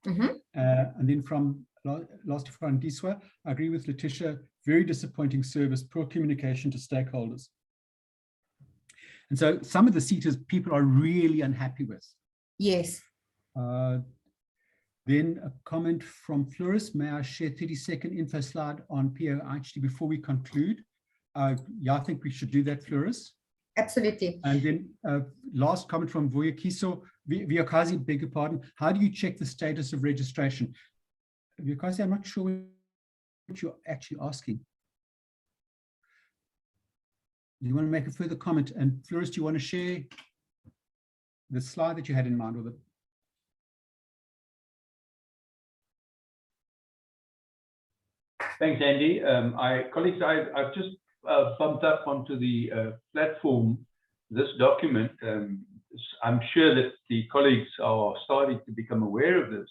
C: And then from last from Diswa, I agree with Letitia, very disappointing service, poor communication to stakeholders. And so some of the SETAs people are really unhappy with.
D: Yes.
C: Then a comment from Florus. May I share 30-second info slide on POIHD before we conclude? Yeah, I think we should do that, Florus.
D: Absolutely.
C: And then last comment from Vuyakiso. Viyakazi, beg your pardon. How do you check the status of registration? Viyakazi, I'm not sure what you're actually asking. You want to make a further comment? And Florus, do you want to share the slide that you had in mind with it?
B: Thanks, Andy. Colleagues, I've just bumped up onto the platform this document. I'm sure that the colleagues are starting to become aware of this.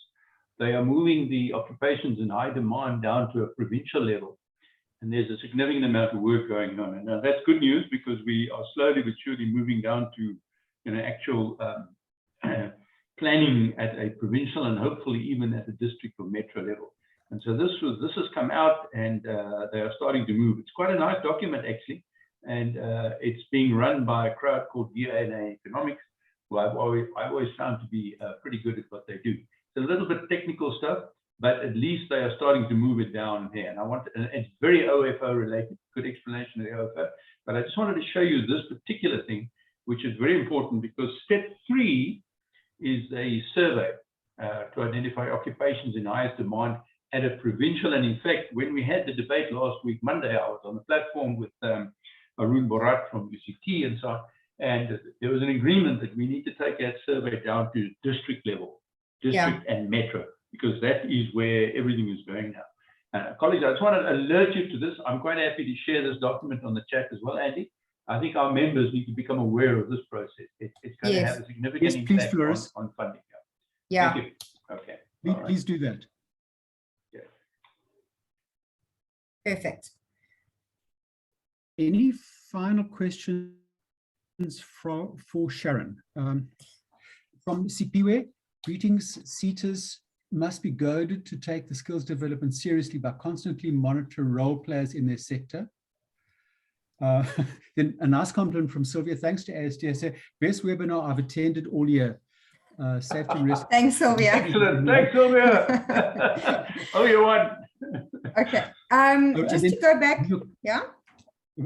B: They are moving the occupations in high demand down to a provincial level. And there's a significant amount of work going on. And that's good news because we are slowly but surely moving down to actual planning at a provincial and hopefully even at a district or metro level. And so this has come out and they are starting to move. It's quite a nice document actually. And it's being run by a crowd called DNA Economics, who I've always found to be pretty good at what they do. It's a little bit technical stuff, but at least they are starting to move it down here. And it's very OFO related, good explanation of the OFO. But I just wanted to show you this particular thing which is very important because step 3 is a survey to identify occupations in highest demand at a provincial. And in fact, when we had the debate last week, Monday, I was on the platform with Arun Borat from UCT and so on, and there was an agreement that we need to take that survey down to district level, district and metro, because that is where everything is going now. Colleagues, I just want to alert you to this. I'm quite happy to share this document on the chat as well, Andy. I think our members need to become aware of this process. It's going to have a significant impact on funding.
D: Yeah.
B: Thank you. Okay.
C: Please do that.
B: Yeah.
D: Perfect.
C: Any final questions for Sharon? From Sipiwe, greetings, CETAs must be goaded to take the skills development seriously by constantly monitor role players in their sector. Then a nice compliment from Sylvia. Thanks to ASDSA. Best webinar I've attended all year. Safety and risk.
D: Thanks, Sylvia.
B: Excellent. Thanks, Sylvia. Oh, you won.
D: Okay. Just to go back.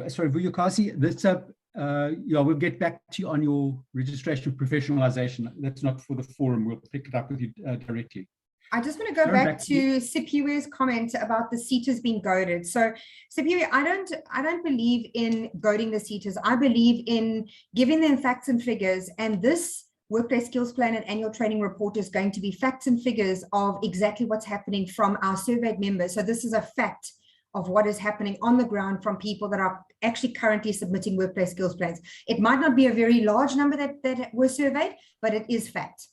C: Sorry, Vuyukasi, that's yeah, we'll get back to you on your registration professionalization. That's not for the forum. We'll pick it up with you directly.
D: I just want to go back to Sipiwe's comment about the CETAs being goaded. So Sipiwe, I don't believe in goading the CETAs. I believe in giving them facts and figures, and this workplace skills plan and annual training report is going to be facts and figures of exactly what's happening from our surveyed members. So this is a fact of what is happening on the ground from people that are actually currently submitting workplace skills plans. It might not be a very large number that were surveyed, but it is fact.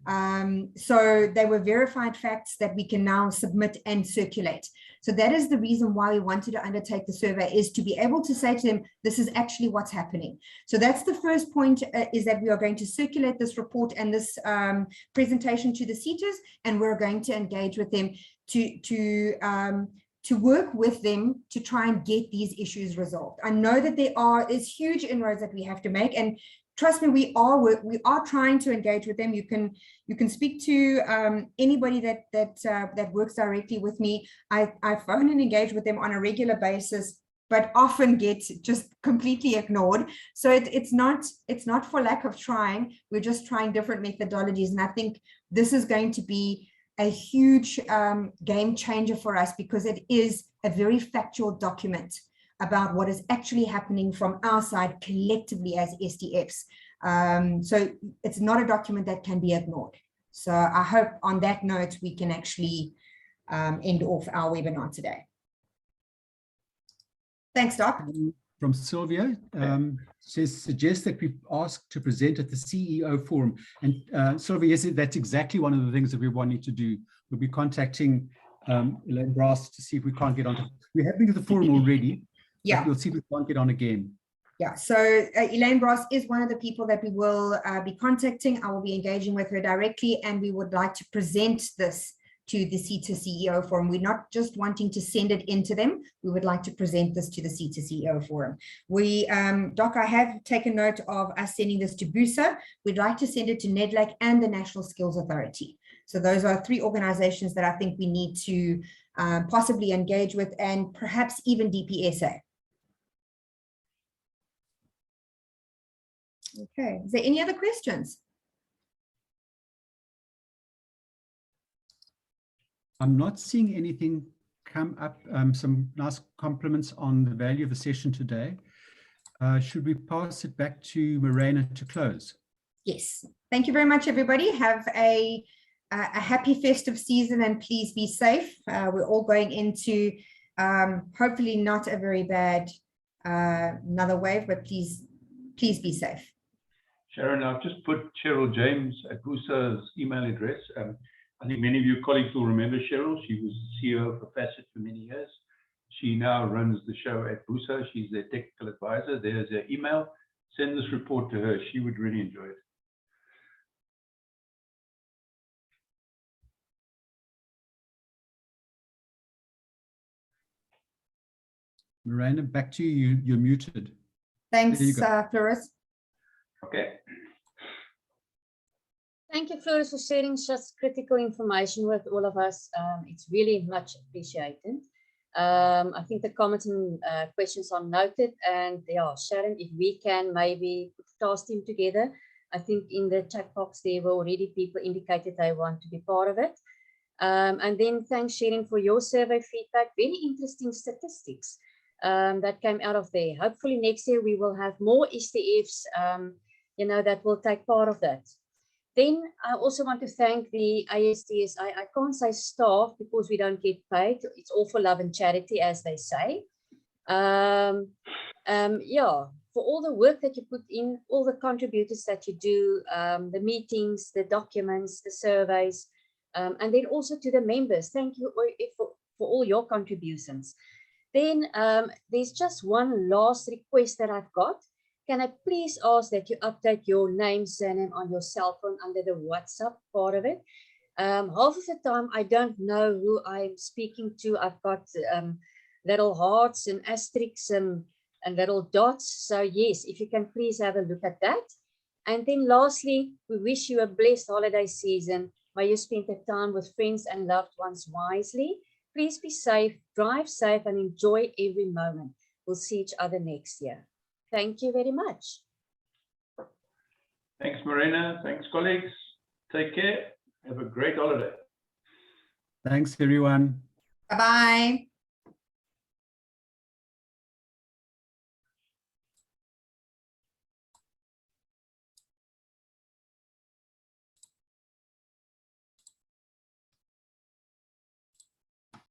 D: So they were verified facts that we can now submit and circulate. So that is the reason why we wanted to undertake the survey, is to be able to say to them, this is actually what's happening. So that's the first point, is that we are going to circulate this report and this presentation to the CETAs, and we're going to engage with them to work with them to try and get these issues resolved. I know that there's huge inroads that we have to make, and trust me, we are trying to engage with them. You can speak to anybody that works directly with me. I phone and engage with them on a regular basis, but often get just completely ignored. So it's not for lack of trying. We're just trying different methodologies, and I think this is going to be a huge game changer for us, because it is a very factual document about what is actually happening from our side collectively as SDFs. So it's not a document that can be ignored. So I hope on that note, we can actually end off our webinar today. Thanks, Doc.
C: From Sylvia, suggests that we ask to present at the CEO forum. And Sylvia, yes, that's exactly one of the things that we're wanting to do. We'll be contacting Elaine Brass to see if we can't get onto. We have been to the forum already. Yeah, we'll see if we can't get on again. Yeah, so Elaine Brass is one of the people that we will be contacting. I will be engaging with her directly, and we would like to present this to the CETA CEO forum. We're not just wanting to send it into them. We would like to present this to the CETA CEO forum. We, Doc, I have taken note of us sending this to BUSA. We'd like to send it to NEDLAC and the National Skills Authority. So those are 3 organizations that I think we need to possibly engage with, and perhaps even DPSA. Okay, is there any other questions? I'm not seeing anything come up. Some nice compliments on the value of the session today. Should we pass it back to Morena to close?
D: Yes. Thank you very much, everybody. Have a happy festive season, and please be safe. We're all going into hopefully not a very bad another wave, but please be safe.
B: Sharon, I've just put Cheryl James at BUSA's email address. I think many of your colleagues will remember Cheryl. She was CEO for Facet for many years. She now runs the show at BUSA. She's their technical advisor. There's her email. Send this report to her. She would really enjoy it.
C: Miranda, back to you. You're muted.
D: Thanks, Florus.
B: Okay.
A: Thank you, Florus, for sharing such critical information with all of us. It's really much appreciated. I think the comments and questions are noted, and yeah, Sharon, if we can maybe put the task team together. I think in the chat box there were already people indicated they want to be part of it. And then thanks, Sharon, for your survey feedback. Very interesting statistics that came out of there. Hopefully next year we will have more STFs, you know, that will take part of that. Then I also want to thank the ASDSA. I can't say staff because we don't get paid. It's all for love and charity, as they say. Yeah, for all the work that you put in, all the contributors that you do, the meetings, the documents, the surveys, and then also to the members. Thank you for all your contributions. Then there's just one last request that I've got. Can I please ask that you update your name, surname on your cell phone under the WhatsApp part of it? Half of the time, I don't know who I'm speaking to. I've got little hearts and asterisks and little dots. So yes, if you can please have a look at that. And then lastly, we wish you a blessed holiday season. May you spend the time with friends and loved ones wisely. Please be safe, drive safe, and enjoy every moment. We'll see each other next year. Thank you very much.
B: Thanks, Marina. Thanks, colleagues. Take care. Have a great holiday.
C: Thanks, everyone.
D: Bye-bye.